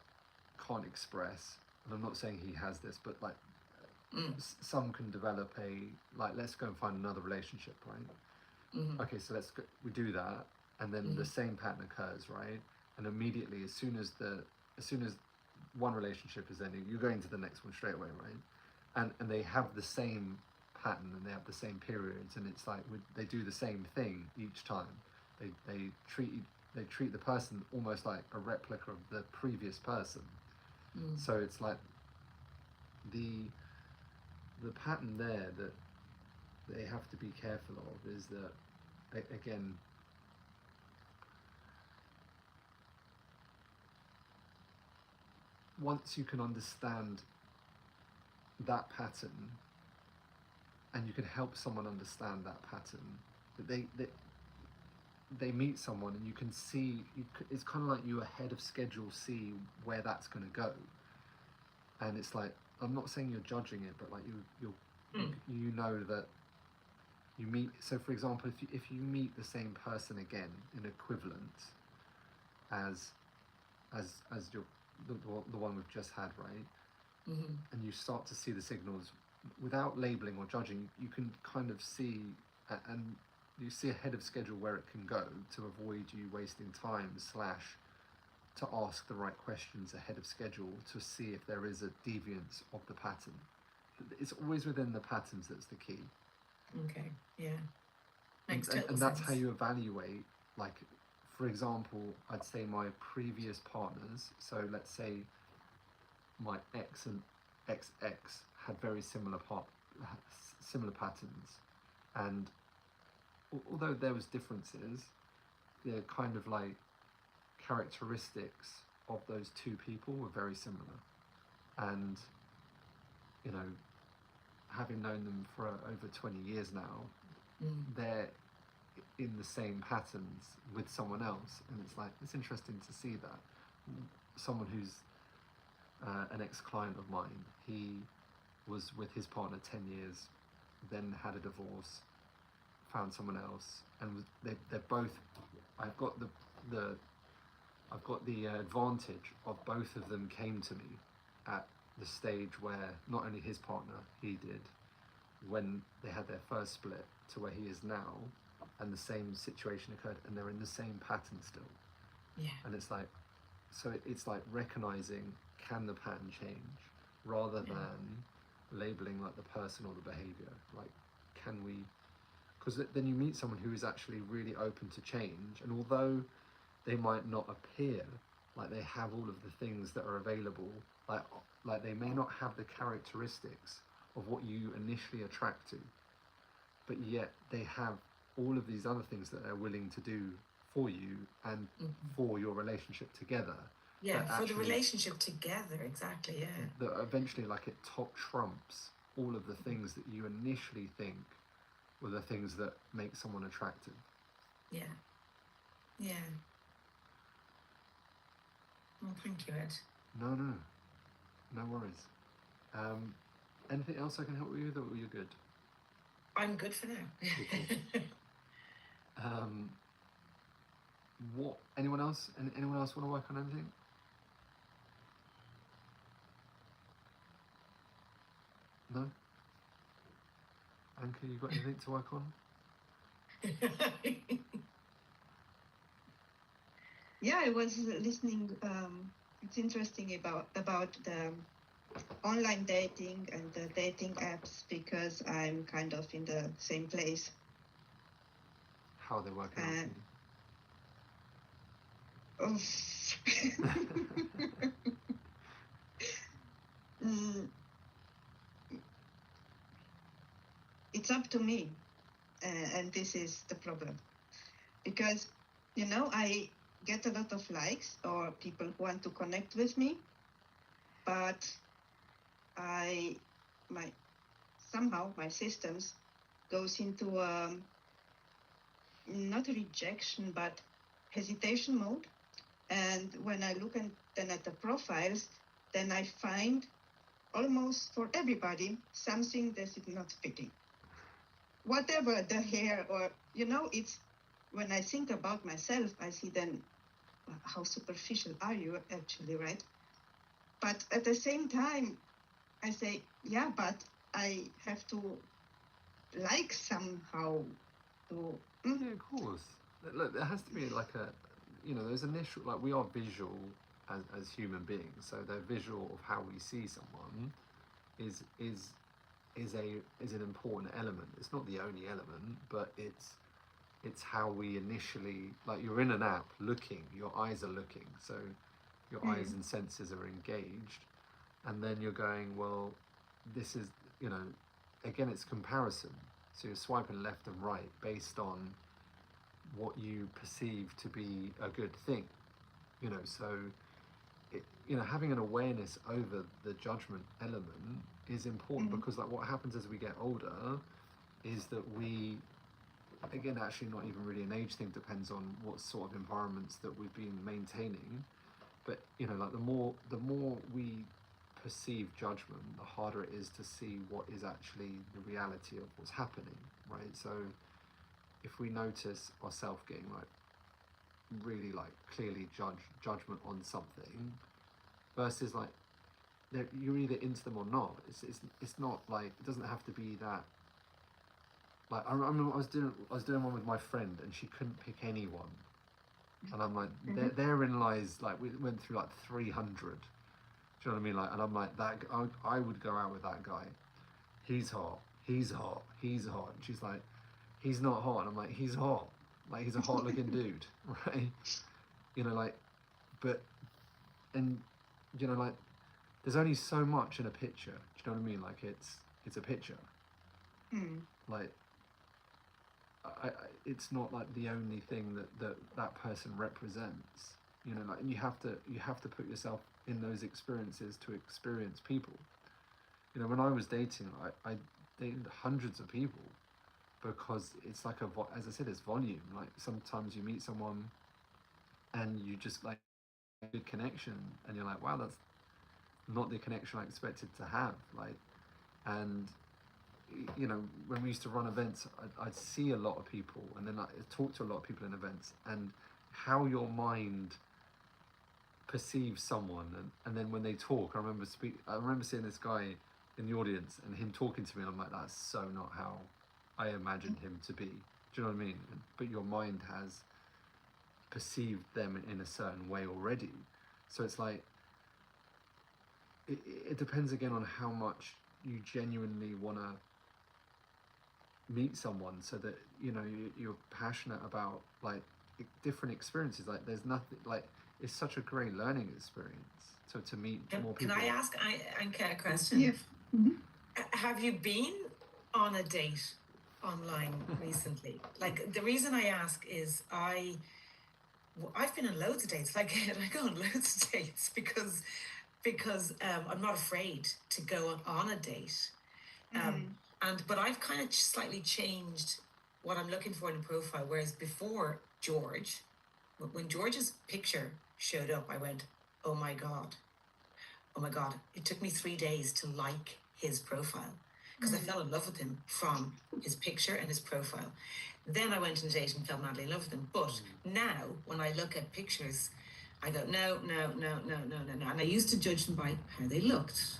Speaker 1: can't express, and I'm not saying he has this, but like some can develop let's go and find another relationship, right? Okay, so we do that, and then the same pattern occurs, right? And immediately, as soon as one relationship is ending, you're going to the next one straight away, right? And they have the same pattern and they have the same periods, and it's like they do the same thing each time. They treat the person almost like a replica of the previous person. So it's like the pattern there that they have to be careful of is that, again, once you can understand that pattern and you can help someone understand that pattern, that they meet someone and you can see, it's kind of like you ahead of schedule see where that's going to go. And it's like, I'm not saying you're judging it, but like you know that you meet. So for example, if you meet the same person again in equivalent as your the one we've just had, right?
Speaker 3: Mm-hmm.
Speaker 1: And you start to see the signals without labeling or judging, you can kind of see, and you see ahead of schedule where it can go to avoid you wasting time / to ask the right questions ahead of schedule to see if there is a deviance of the pattern. It's always within the patterns that's the key.
Speaker 3: Okay, yeah.
Speaker 1: And that's how you evaluate, like, for example, I'd say my previous partners, so let's say my ex and XX had very similar patterns, and although there was differences, they're kind of like characteristics of those two people were very similar. And you know, having known them for over 20 years now, they're in the same patterns with someone else, and it's like, it's interesting to see that someone who's an ex-client of mine, he was with his partner 10 years, then had a divorce, found someone else, and they're both, I've got the advantage of both of them came to me at the stage where not only his partner, he did, when they had their first split to where he is now, and the same situation occurred, and they're in the same pattern still.
Speaker 3: Yeah.
Speaker 1: And it's like, so it's like recognizing, can the pattern change, rather than labeling like the person or the behavior. Like, can we, because then you meet someone who is actually really open to change, and although they might not appear like they have all of the things that are available, like they may not have the characteristics of what you initially attract to, but yet they have all of these other things that they're willing to do for you and for your relationship together.
Speaker 3: Yeah, for the relationship together, exactly, yeah.
Speaker 1: That eventually, like, it top trumps all of the things that you initially think were the things that make someone attractive.
Speaker 3: Yeah. Yeah. Well, thank you, Ed.
Speaker 1: No worries. Anything else I can help you with, or you're good?
Speaker 3: I'm good for now.
Speaker 1: Cool. What? Anyone else? Anyone else want to work on anything? No. Anka, you got anything to work on?
Speaker 5: Yeah, I was listening. It's interesting about the online dating and the dating apps, because I'm kind of in the same place.
Speaker 1: How are they working out for you?
Speaker 5: It's up to me, and this is the problem, because I get a lot of likes or people who want to connect with me, but somehow my systems goes into not rejection but hesitation mode, and when I look then at the profiles, then I find almost for everybody something that is not fitting. Whatever the hair, or it's when I think about myself, I see then how superficial are you actually, right? But at the same time, I say, yeah, but I have to like somehow to.
Speaker 1: Yeah, of course. Look, there has to be like there's initial, like, we are visual as human beings, so the visual of how we see someone is an important element. It's not the only element, but it's how we initially, like, you're in an app looking, your eyes are looking, so your eyes and senses are engaged, and then you're going, well, this is, you know, again, it's comparison. So you're swiping left and right based on what you perceive to be a good thing, you know. So you know, having an awareness over the judgment element is important, because like what happens as we get older is that we, again, actually not even really an age thing, depends on what sort of environments that we've been maintaining, but you know, like the more we perceive judgment, the harder it is to see what is actually the reality of what's happening, right? So if we notice ourselves getting like really like clearly judgment on something, versus like you're either into them or not. It's not like, it doesn't have to be that. Like I remember I was doing one with my friend, and she couldn't pick anyone, and I'm like, therein lies, like, we went through like 300. Do you know what I mean? Like, and I'm like, that I would go out with that guy. He's hot. He's hot. He's hot. And she's like, he's not hot. And I'm like, he's hot. Like, he's a hot looking dude, right? You know, like, but, and you know, like, there's only so much in a picture. Do you know what I mean? Like, it's a picture. Like, it's not like the only thing that person represents. You know, like, and you have to put yourself in those experiences to experience people. You know, when I was dating, I dated hundreds of people, because it's like as I said, it's volume. Like, sometimes you meet someone and you just like a good connection, and you're like, wow, that's not the connection I expected to have. Like, and you know, when we used to run events, I'd see a lot of people, and then I talk to a lot of people in events, and how your mind perceives someone, and then when they talk, I remember seeing this guy in the audience, and him talking to me, and I'm like, that's so not how I imagined him to be. Do you know what I mean? But your mind has perceived them in a certain way already. So it's like, it depends again on how much you genuinely want to meet someone, so that, you know, you're passionate about like different experiences. Like, there's nothing like, it's such a great learning experience. So to meet more people.
Speaker 3: Can I ask Anka a question?
Speaker 5: Yeah.
Speaker 3: Have you been on a date online recently? Like, the reason I ask is I've been on loads of dates. Like, I go on loads of dates because I'm not afraid to go on a date. But I've kind of slightly changed what I'm looking for in a profile. Whereas before, when George's picture showed up, I went, oh my God. It took me 3 days to like his profile, because I fell in love with him from his picture and his profile. Then I went on a date and fell madly in love with him. But now, when I look at pictures, I go, no. And I used to judge them by how they looked,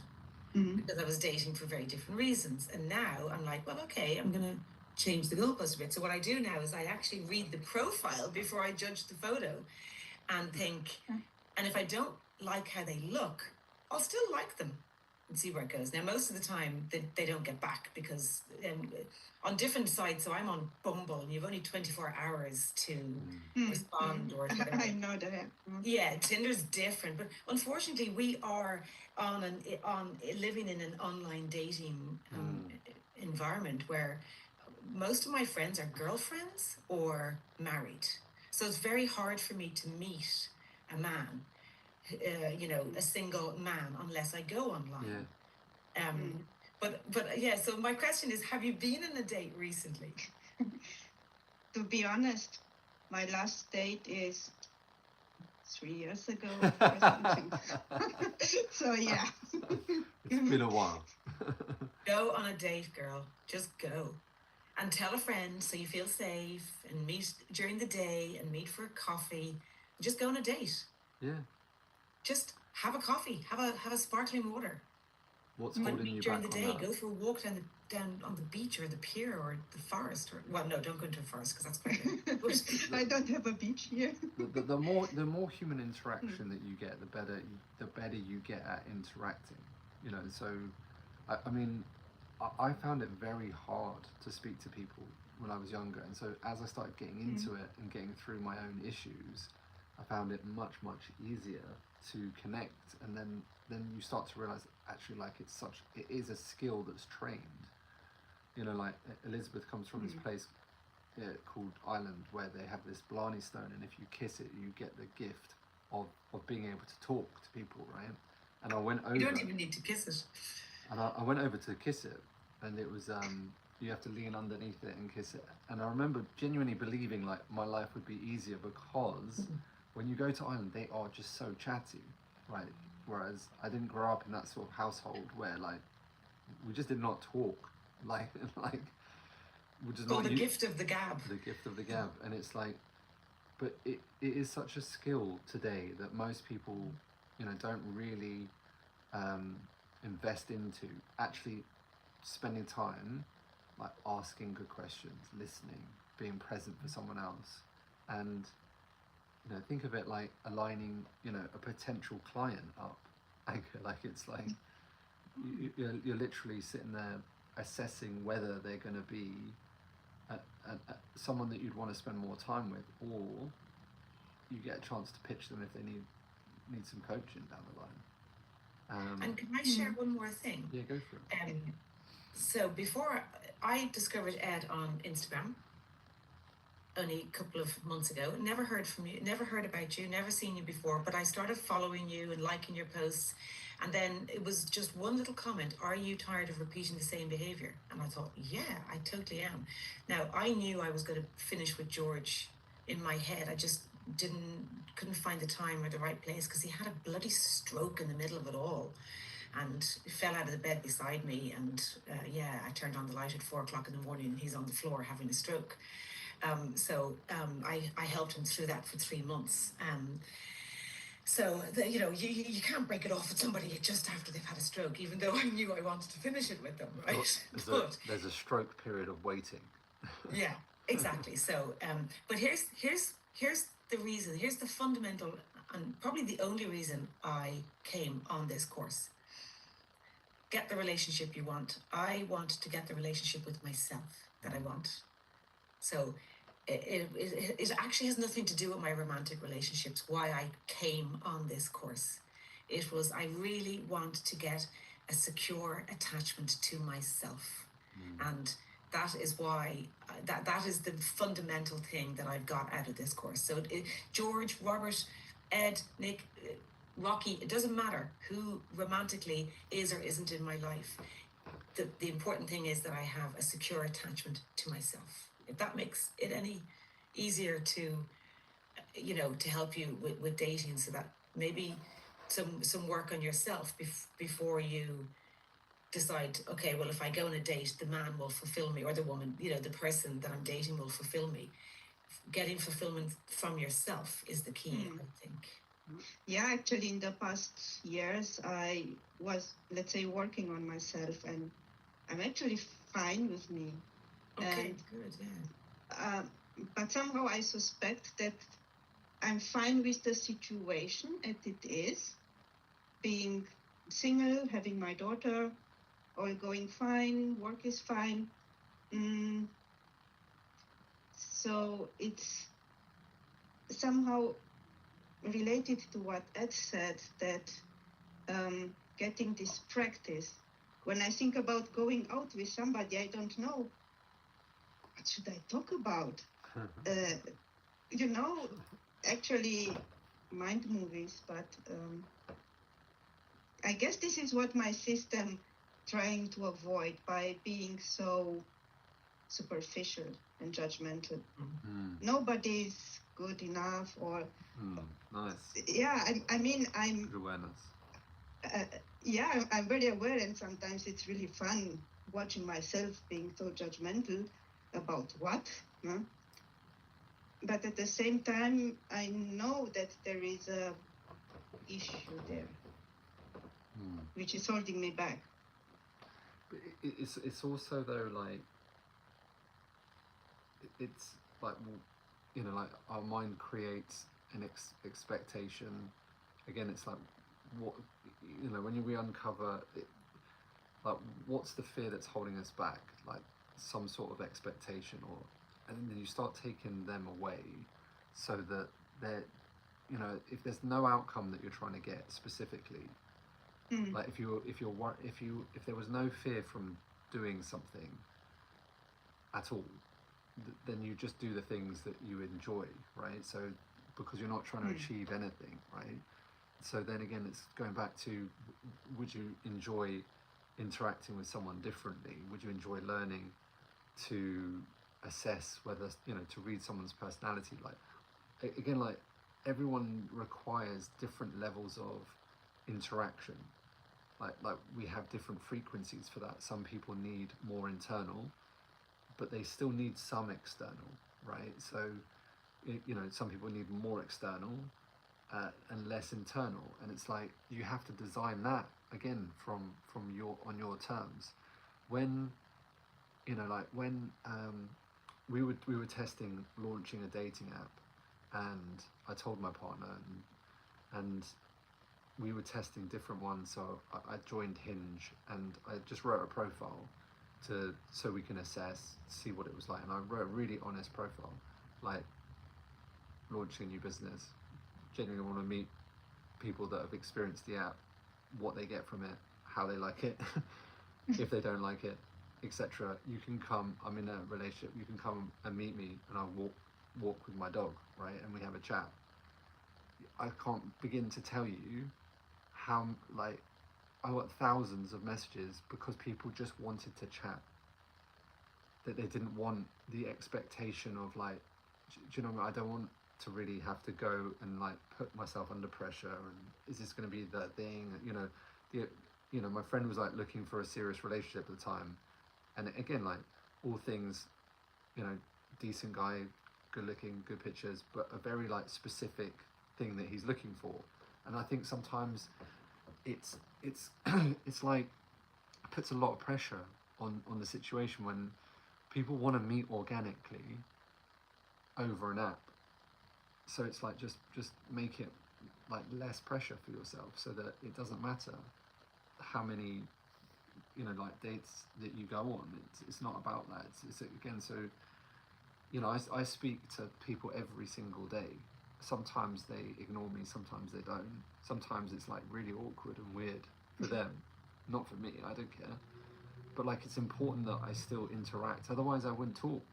Speaker 3: because I was dating for very different reasons. And now I'm like, well, okay, I'm going to change the goalpost a bit. So what I do now is I actually read the profile before I judge the photo, and think, and if I don't like how they look, I'll still like them and see where it goes. Now, most of the time, they don't get back, because on different sites, so I'm on Bumble, and you've only 24 hours to respond or whatever.
Speaker 5: I know that.
Speaker 3: Yeah, Tinder's different, but unfortunately, we are living in an online dating environment where most of my friends are girlfriends or married. So it's very hard for me to meet a man, you know, a single man, unless I go online.
Speaker 1: Yeah.
Speaker 3: But yeah, so my question is, have you been on a date recently?
Speaker 5: To be honest, my last date is 3 years ago or something. So yeah.
Speaker 1: It's been a while.
Speaker 3: Go on a date, girl. Just go. And tell a friend so you feel safe, and meet during the day, and meet for a coffee. Just go on a date.
Speaker 1: Yeah.
Speaker 3: Just have a coffee. Have a sparkling water.
Speaker 1: What's holding you
Speaker 3: during
Speaker 1: back
Speaker 3: the
Speaker 1: on
Speaker 3: day?
Speaker 1: that?
Speaker 3: Go for a walk down on the beach or the pier or the forest. Or, well, no, don't go into a forest, because that's quite good.
Speaker 5: I don't have a beach here.
Speaker 1: The more human interaction that you get, the better you get at interacting. You know, so I mean, I found it very hard to speak to people when I was younger, and so as I started getting into it and getting through my own issues, I found it much easier to connect, and then you start to realize actually like it is a skill that's trained. You know, like Elizabeth comes from this place called Ireland, where they have this Blarney Stone, and if you kiss it, you get the gift of being able to talk to people, right? And I went over.
Speaker 3: You don't even need to kiss it.
Speaker 1: And I went over to kiss it, and it was you have to lean underneath it and kiss it. And I remember genuinely believing like my life would be easier because when you go to Ireland, they are just so chatty, right? Whereas I didn't grow up in that sort of household where like we just did not talk, like we just
Speaker 3: Called
Speaker 1: not
Speaker 3: the gift of the gab.
Speaker 1: the gift of the gab. And it's like, but it is such a skill today that most people, you know, don't really invest into actually spending time like asking good questions, listening, being present for someone else. And you know, think of it like aligning, you know, a potential client up. Like it's like you're literally sitting there assessing whether they're going to be someone that you'd want to spend more time with, or you get a chance to pitch them if they need some coaching down the line.
Speaker 3: And can I share one more thing?
Speaker 1: Yeah, go for it.
Speaker 3: So before I discovered Ed on Instagram only a couple of months ago, never heard from you, never heard about you, never seen you before, but I started following you and liking your posts. And then it was just one little comment: "Are you tired of repeating the same behavior?" And I thought, yeah, I totally am. Now, I knew I was going to finish with George in my head. I just couldn't find the time or the right place, because he had a bloody stroke in the middle of it all. And he fell out of the bed beside me, and I turned on the light at 4 o'clock in the morning, and he's on the floor having a stroke. I helped him through that for 3 months. You know, you can't break it off with somebody just after they've had a stroke, even though I knew I wanted to finish it with them, right?
Speaker 1: Well, there's a stroke period of waiting.
Speaker 3: Yeah, exactly. So, but here's the reason. Here's the fundamental, and probably the only reason I came on this course. Get the relationship you want. I want to get the relationship with myself that I want. So it actually has nothing to do with my romantic relationships, why I came on this course. It was, I really want to get a secure attachment to myself. And that is why, that is the fundamental thing that I've got out of this course. So George, Robert, Ed, Nick, Rocky, it doesn't matter who romantically is or isn't in my life. The important thing is that I have a secure attachment to myself. If that makes it any easier to, you know, to help you with dating, so that maybe some work on yourself before you decide, okay, well, if I go on a date, the man will fulfill me, or the woman, you know, the person that I'm dating will fulfill me. Getting fulfillment from yourself is the key, I think.
Speaker 5: Yeah, actually, in the past years, I was, let's say, working on myself, and I'm actually fine with me.
Speaker 3: Okay,
Speaker 5: And,
Speaker 3: good, yeah.
Speaker 5: but somehow I suspect that I'm fine with the situation as it is, being single, having my daughter, all going fine, work is fine. So it's somehow related to what Ed said, that getting this practice. When I think about going out with somebody, I don't know, what should I talk about? You know, actually, mind movies, but I guess this is what my system trying to avoid by being so superficial and judgmental. Nobody's good enough, or
Speaker 1: nice.
Speaker 5: Yeah, I mean, I'm
Speaker 1: good awareness.
Speaker 5: Yeah, I'm very aware, and sometimes it's really fun watching myself being so judgmental about what, huh? But at the same time, I know that there is a issue there, which is holding me back.
Speaker 1: But it's also though, like, it's like, you know, like our mind creates an expectation. Again, it's like, what, you know, when we uncover it, like, what's the fear that's holding us back? Like some sort of expectation, and then you start taking them away, so that they're, you know, if there's no outcome that you're trying to get specifically, like if there was no fear from doing something at all, then you just do the things that you enjoy, right? So because you're not trying to achieve anything, right? So then again, it's going back to, would you enjoy interacting with someone differently? Would you enjoy learning to assess whether, you know, to read someone's personality? Like, again, like everyone requires different levels of interaction. Like we have different frequencies for that. Some people need more internal, but they still need some external, right? So, you know, some people need more external and less internal, and it's like you have to design that again from on your terms. When, you know, like when we were testing launching a dating app, and I told my partner, and we were testing different ones. So I joined Hinge, and I just wrote a profile so we can assess, see what it was like. And I wrote a really honest profile, like launching a new business, genuinely want to meet people that have experienced the app, what they get from it, how they like it, if they don't like it, etc. You can come, I'm in a relationship, you can come and meet me, and I'll walk with my dog, right? And we have a chat. I can't begin to tell you how, like, I got thousands of messages because people just wanted to chat, that they didn't want the expectation of, like, do you know what I mean? I don't want to really have to go and like put myself under pressure, and is this going to be the thing, you know, my friend was like looking for a serious relationship at the time, and again, like all things, you know, decent guy, good looking, good pictures, but a very like specific thing that he's looking for. And I think sometimes it's it's like puts a lot of pressure on the situation when people want to meet organically over an app. So it's like just make it like less pressure for yourself, so that it doesn't matter how many, you know, like dates that you go on. It's not about that. It's again, so, you know, I speak to people every single day. Sometimes they ignore me, sometimes they don't. Sometimes it's like really awkward and weird for them, not for me. I don't care. But like, it's important that I still interact. Otherwise, I wouldn't talk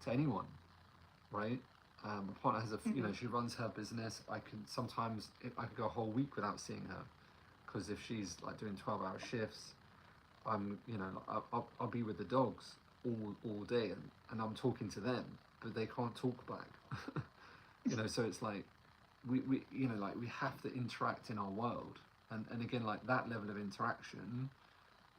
Speaker 1: to anyone, right? My partner has you know, she runs her business. I could go a whole week without seeing her, because if she's like doing 12-hour shifts, I'm, you know, I'll be with the dogs all day, and I'm talking to them, but they can't talk back. You know, so it's like we you know, like we have to interact in our world, and again, like that level of interaction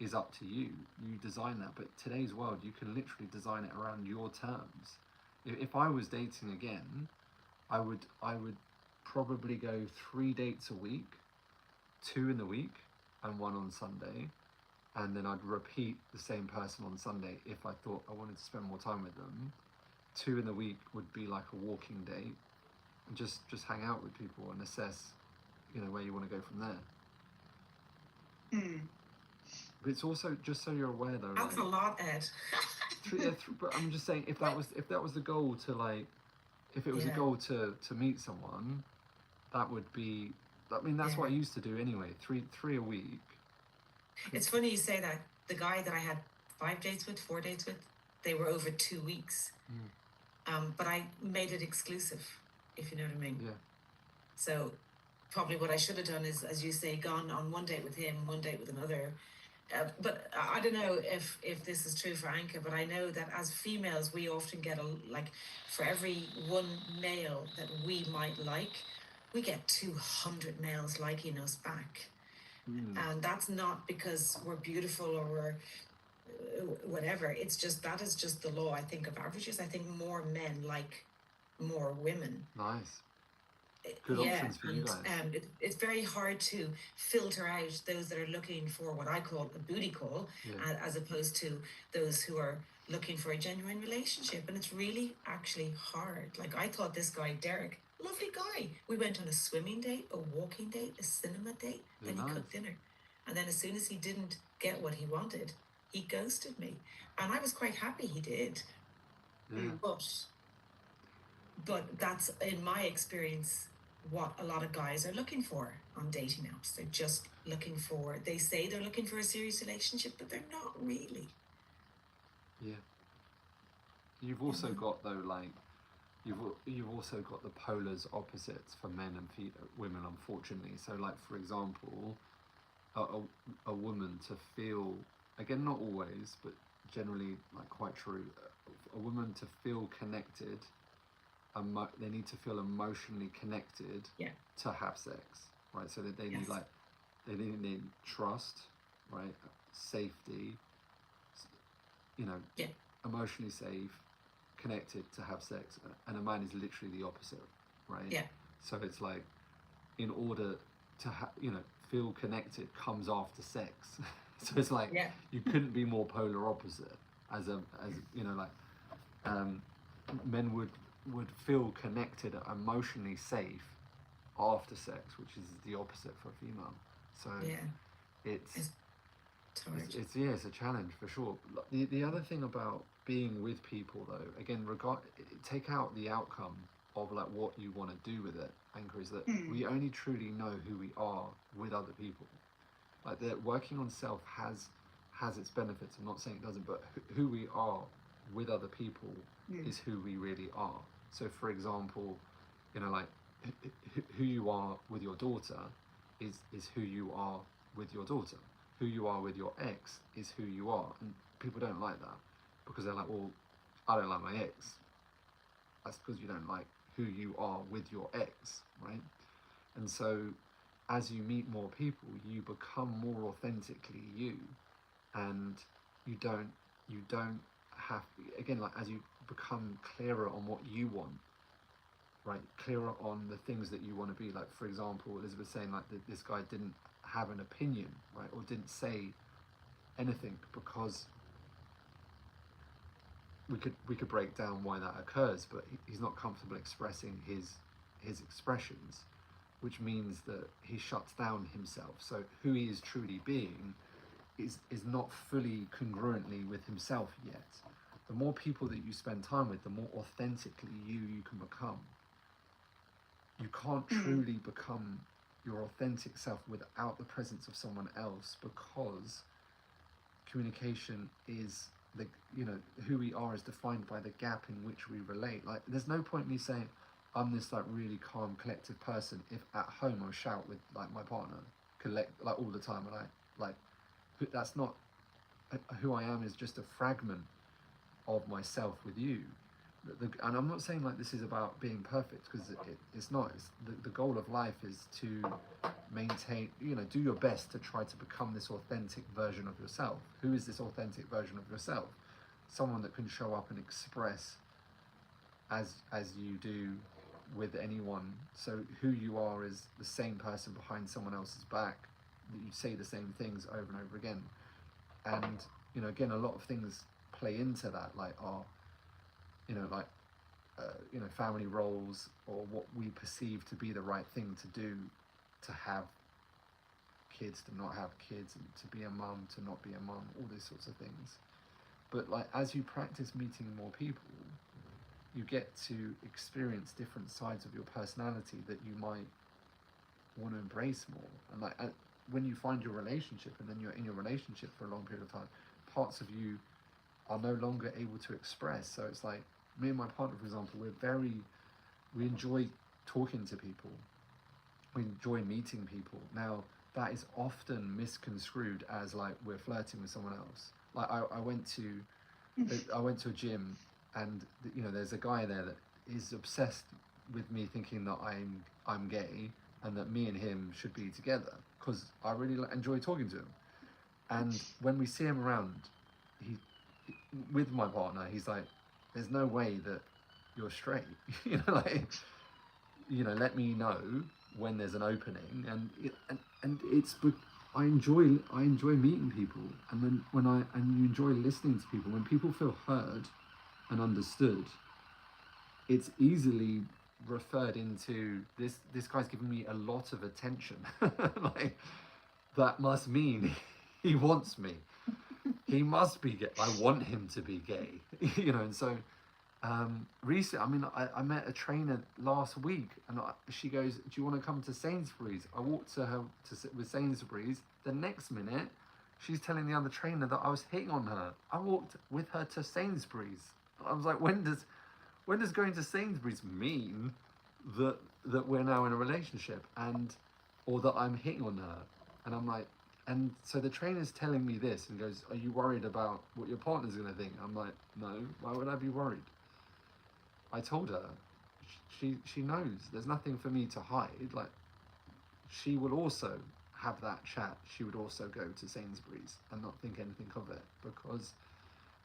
Speaker 1: is up to you. You design that, but today's world, you can literally design it around your terms. If I was dating again, I would probably go 3 dates a week, 2 in the week and 1 on Sunday, and then I'd repeat the same person on Sunday if I thought I wanted to spend more time with them. 2 in the week would be like a walking date, and just hang out with people and assess, you know, where you want to go from there. But it's also, just so you're aware though,
Speaker 3: That's
Speaker 1: like,
Speaker 3: a lot, Ed.
Speaker 1: but I'm just saying, if that was the goal to, like, if it was a goal to meet someone, that would be, I mean, that's what I used to do anyway. 3 a week.
Speaker 3: It's funny you say that. The guy that I had 4 dates with, they were over 2 weeks. But I made it exclusive, if you know what I mean.
Speaker 1: Yeah.
Speaker 3: So probably what I should have done is, as you say, gone on 1 date with him, 1 date with another. But I don't know if this is true for Anka, but I know that as females, we often get for every 1 male that we might like, we get 200 males liking us back. And that's not because we're beautiful or we're whatever. It's just, that is just the law, I think, of averages. I think more men like more women.
Speaker 1: Nice. Good options for you guys.
Speaker 3: It's very hard to filter out those that are looking for what I call a booty call, as opposed to those who are looking for a genuine relationship. And it's really actually hard. Like, I thought this guy, Derek, lovely guy. We went on a swimming date, a walking date, a cinema date, then he cooked dinner. And then as soon as he didn't get what he wanted, he ghosted me. And I was quite happy he did. But that's, in my experience, what a lot of guys are looking for on dating apps. They're just looking for, they say they're looking for a serious relationship, but they're not really.
Speaker 1: Yeah. You've also got though, like, you've also got the polars opposites for men and women, unfortunately. So, like, for example, a woman to feel, again, not always, but generally, like, quite true, a woman to feel connected, they need to feel emotionally connected to have sex, right? So that they need, like, they need trust, right? Safety, you know, emotionally safe, connected to have sex. And a man is literally the opposite, right?
Speaker 3: Yeah.
Speaker 1: So it's like, in order to feel connected comes after sex. So it's like, you couldn't be more polar opposite. As you know, like, men would feel connected, emotionally safe after sex, which is the opposite for a female. So it's a challenge for sure. The other thing about being with people, though, again, take out the outcome of, like, what you want to do with it, Anchor, is that we only truly know who we are with other people. Like, that working on self has its benefits. I'm not saying it doesn't, but who we are with other people is who we really are. So, for example, you know, like, who you are with your daughter is who you are with your daughter. Who you are with your ex is who you are. And people don't like that, because they're like, well, I don't like my ex. That's because you don't like who you are with your ex, right? And so, as you meet more people, you become more authentically you, and you don't have, again, like, as you become clearer on what you want, right, clearer on the things that you want to be. Like, for example, Elizabeth saying, like, that this guy didn't have an opinion, right, or didn't say anything, because we could break down why that occurs, but he's not comfortable expressing his expressions, which means that he shuts down himself. So who he is truly being is not fully congruently with himself yet. The more people that you spend time with, the more authentically you can become. You can't truly become your authentic self without the presence of someone else, because communication is who we are is defined by the gap in which we relate. Like, there's no point me saying I'm this, like, really calm, collective person if at home I shout with, like, my partner, like, all the time, and that's not who I am. Is just a fragment of myself with you. And I'm not saying, like, this is about being perfect, because it's not. The goal of life is to maintain, do your best to try to become this authentic version of yourself. Who is this authentic version of yourself? Someone that can show up and express as you do with anyone. So who you are is the same person behind someone else's back, that you say the same things over and over again. And, again, a lot of things play into that, like our, family roles, or what we perceive to be the right thing to do, to have kids, to not have kids, and to be a mum, to not be a mum, all these sorts of things. But, like, as you practice meeting more people, you get to experience different sides of your personality that you might want to embrace more. And, like, when you find your relationship, and then you're in your relationship for a long period of time, parts of you are no longer able to express. So it's like, me and my partner, for example, we enjoy talking to people. We enjoy meeting people. Now, that is often misconstrued as, like, we're flirting with someone else. Like, I went to a gym, and there's a guy there that is obsessed with me thinking that I'm gay, and that me and him should be together, because I really enjoy talking to him. And when we see him around, with my partner, he's like, there's no way that you're straight. Let me know when there's an opening. And I enjoy meeting people, and you enjoy listening to people. When people feel heard and understood, it's easily referred into this guy's giving me a lot of attention. Like, that must mean he wants me. He must be gay. I want him to be gay. And so Recently, I mean, I met a trainer last week, and she goes, "Do you want to come to Sainsbury's?" I walked to her with Sainsbury's. The next minute, she's telling the other trainer that I was hitting on her. I walked with her to Sainsbury's. I was like, when does going to Sainsbury's mean that we're now in a relationship, and or that I'm hitting on her? And I'm like, and so the trainer's telling me this and goes, "Are you worried about what your partner's going to think?" I'm like, "No, why would I be worried?" I told her, she knows. There's nothing for me to hide. Like, she will also have that chat. She would also go to Sainsbury's and not think anything of it, because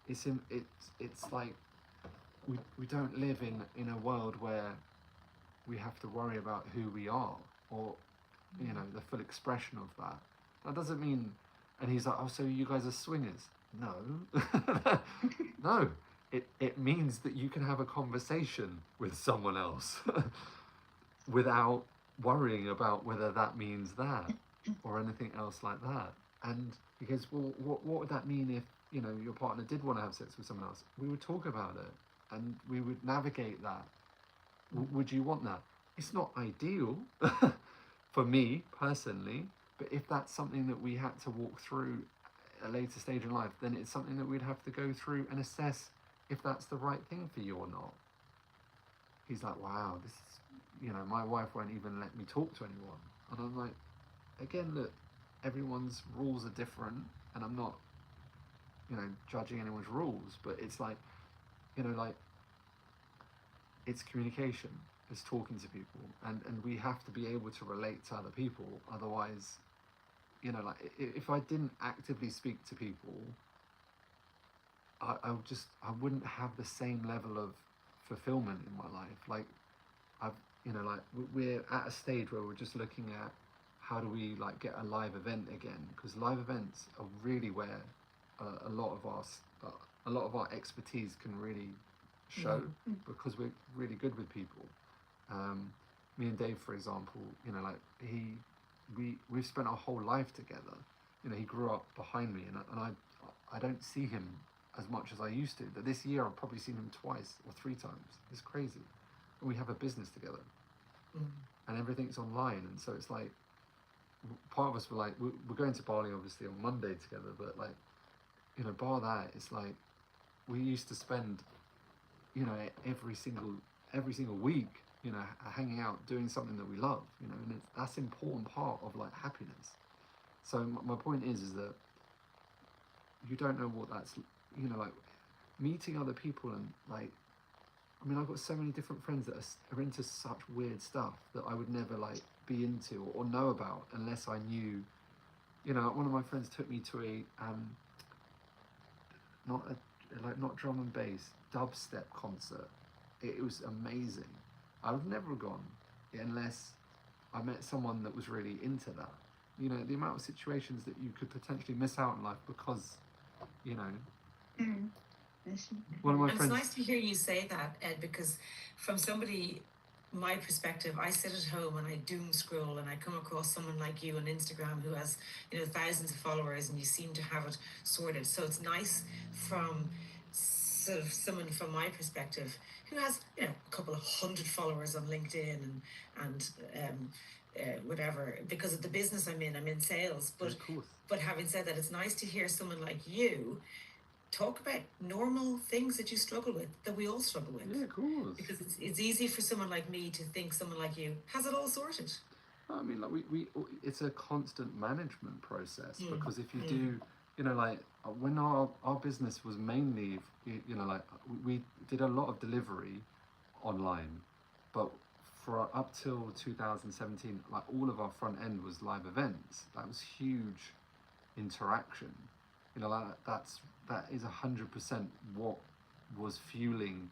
Speaker 1: it's like we don't live in a world where we have to worry about who we are, or the full expression of that. That doesn't mean. And he's like, "Oh, so you guys are swingers?" No, no. It means that you can have a conversation with someone else without worrying about whether that means that or anything else like that. And he goes, "Well, what would that mean if your partner did want to have sex with someone else?" We would talk about it and we would navigate that. Would you want that? It's not ideal for me personally, but if that's something that we had to walk through at a later stage in life, then it's something that we'd have to go through and assess if that's the right thing for you or not. He's like, "Wow, this is, my wife won't even let me talk to anyone." And I'm like, again, look, everyone's rules are different, and I'm not, judging anyone's rules, but it's like, like, it's communication, it's talking to people, and we have to be able to relate to other people. Otherwise, like, if I didn't actively speak to people, I wouldn't have the same level of fulfillment in my life. Like, we're at a stage where we're just looking at how do we like get a live event again, because live events are really where a lot of our expertise can really show, because we're really good with people. Me and Dave, for example, like we've spent our whole life together. He grew up behind me, and I don't see him as much as I used to. But this year I've probably seen him twice or 3 times. It's crazy. And we have a business together, and everything's online, and so it's like, part of us were like, we're going to Bali obviously on Monday together, but like, bar that, it's like we used to spend every single week hanging out doing something that we love, and that's an important part of like happiness. So my point is that you don't know what that's like, meeting other people, and like, I mean, I've got so many different friends that are into such weird stuff that I would never like be into or know about unless I knew. One of my friends took me to a not drum and bass, dubstep concert. It was amazing. I would never have gone unless I met someone that was really into that. The amount of situations that you could potentially miss out in life because, one of my
Speaker 3: And
Speaker 1: friends.
Speaker 3: it's nice to hear you say that, Ed, because from my perspective, I sit at home and I doom scroll and I come across someone like you on Instagram who has, thousands of followers, and you seem to have it sorted. So it's nice from sort of someone from my perspective who has, a couple of 100 followers on LinkedIn and whatever, because of the business I'm in sales. But having said that, it's nice to hear someone like you talk about normal things that you struggle with, that we all struggle with.
Speaker 1: Yeah, of course.
Speaker 3: Because it's easy for someone like me to think someone like you has it all sorted.
Speaker 1: I mean, like it's a constant management process, because if you do, like when our business was mainly, like we did a lot of delivery online, but for up till 2017, like all of our front end was live events. That was huge interaction. Like that is 100% what was fueling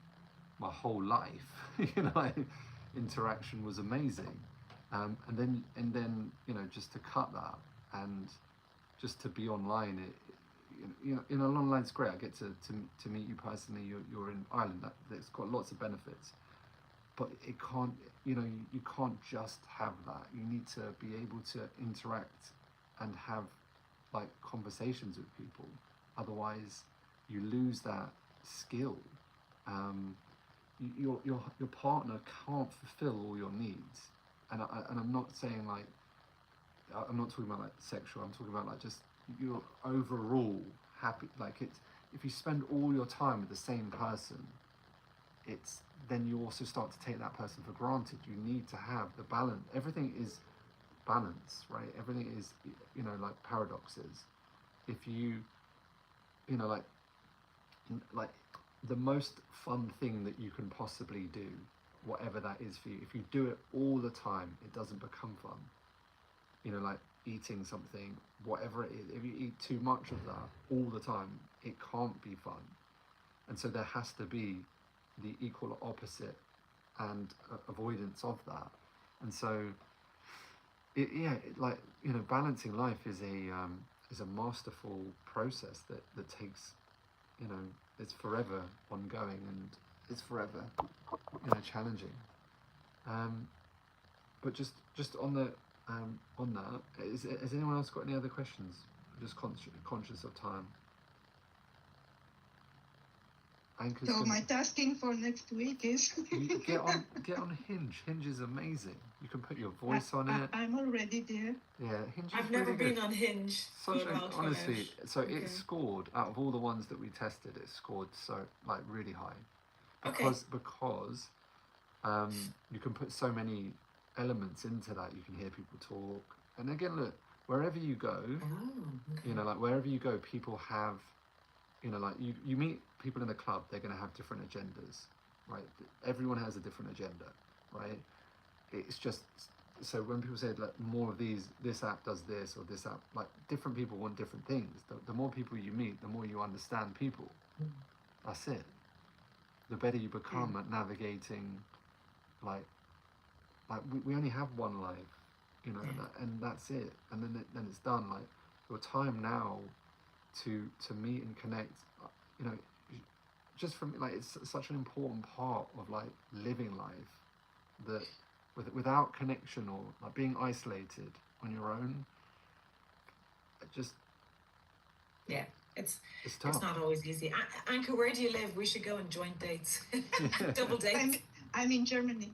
Speaker 1: my whole life. Like, interaction was amazing, and then just to cut that and just to be online, online's great. I get to meet you personally. You're in Ireland. That's got lots of benefits, but it can't. You can't just have that. You need to be able to interact and have like conversations with people. Otherwise, you lose that skill. your partner can't fulfill all your needs, and I'm not saying like, I'm not talking about like sexual. I'm talking about like just your overall happy. Like it's, if you spend all your time with the same person, it's, then you also start to take that person for granted. You need to have the balance. Everything is balance, right? Everything is, you know, like paradoxes. If you know, like the most fun thing that you can possibly do, whatever that is for you, if you do it all the time, it doesn't become fun. You know, like eating something, whatever it is, if you eat too much of that all the time, it can't be fun. And so there has to be the equal opposite and avoidance of that. And so like, you know, balancing life is a masterful process that takes, you know, it's forever ongoing, and it's forever, you know, challenging. But just on the on that, has anyone else got any other questions? I'm just conscious of time. Anchor's
Speaker 5: So my tasking for next week is
Speaker 1: get on Hinge. Hinge is amazing. You can put your voice on it.
Speaker 5: I'm already there.
Speaker 1: Yeah, Hinge is
Speaker 3: I've
Speaker 1: really
Speaker 3: never been
Speaker 1: good.
Speaker 3: on Hinge.
Speaker 1: Such
Speaker 3: but
Speaker 1: an,
Speaker 3: I'll try
Speaker 1: honestly,
Speaker 3: it.
Speaker 1: so
Speaker 3: Okay.
Speaker 1: it scored, out of all the ones that we tested, it scored so like really high,
Speaker 3: Okay.
Speaker 1: because you can put so many elements into that. You can hear people talk, and again, look, wherever you go,
Speaker 3: Oh, okay.
Speaker 1: you know, like wherever you go, people have, you know, like you meet people in a club, they're going to have different agendas, right? Everyone has a different agenda, right? It's just, so when people say like more of these, this app does this or this app, like different people want different things. The more people you meet, the more you understand people. That's it. The better you become at navigating, like we only have one life, you know, and that's it. And then it's done. Like your time now to meet and connect, you know, just from like, it's such an important part of like living life, that without connection or like being isolated on your own, it just,
Speaker 3: Yeah, it's
Speaker 1: tough.
Speaker 3: It's not always easy. Anka, where do you live? We should go on joint dates, double dates.
Speaker 5: I'm in Germany.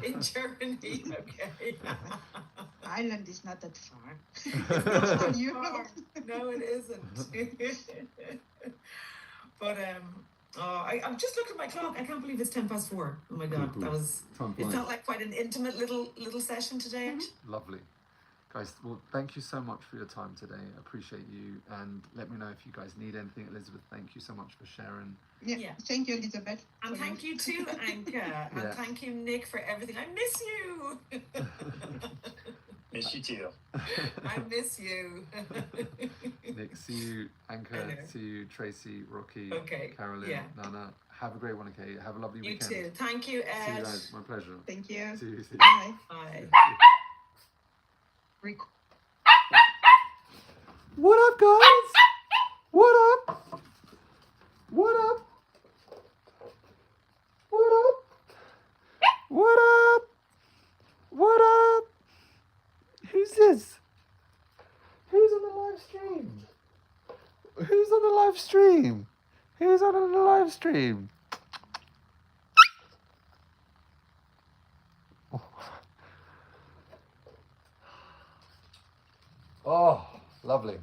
Speaker 3: In Germany, okay.
Speaker 5: Ireland is not that far.
Speaker 3: It's not that far. No, it isn't. But I'm just looking at my clock. I can't believe it's 4:10. Oh my God,
Speaker 1: Cool.
Speaker 3: that was. It felt like quite an intimate little session today.
Speaker 1: Lovely. Guys, well, thank you so much for your time today. I appreciate you, and let me know if you guys need anything. Elizabeth, thank you so much for sharing.
Speaker 5: Yeah. Thank you, Elizabeth.
Speaker 3: And thank you too, Anka. And thank you, Nick, for everything. I miss you.
Speaker 4: Miss you too.
Speaker 3: I miss you.
Speaker 1: Nick, see you. Anka, see you. Tracy, Rocky, Carolyn, Nana. Have a great one, okay? Have a lovely weekend.
Speaker 3: You too. Thank you, Ed.
Speaker 1: See you guys. My pleasure.
Speaker 5: Thank you.
Speaker 1: See you.
Speaker 5: Bye.
Speaker 3: Bye.
Speaker 1: What up, guys? What up? What up? What up? What up? What up? Who's this? Who's on the live stream? Who's on the live stream? Who's on the live stream? Oh, lovely.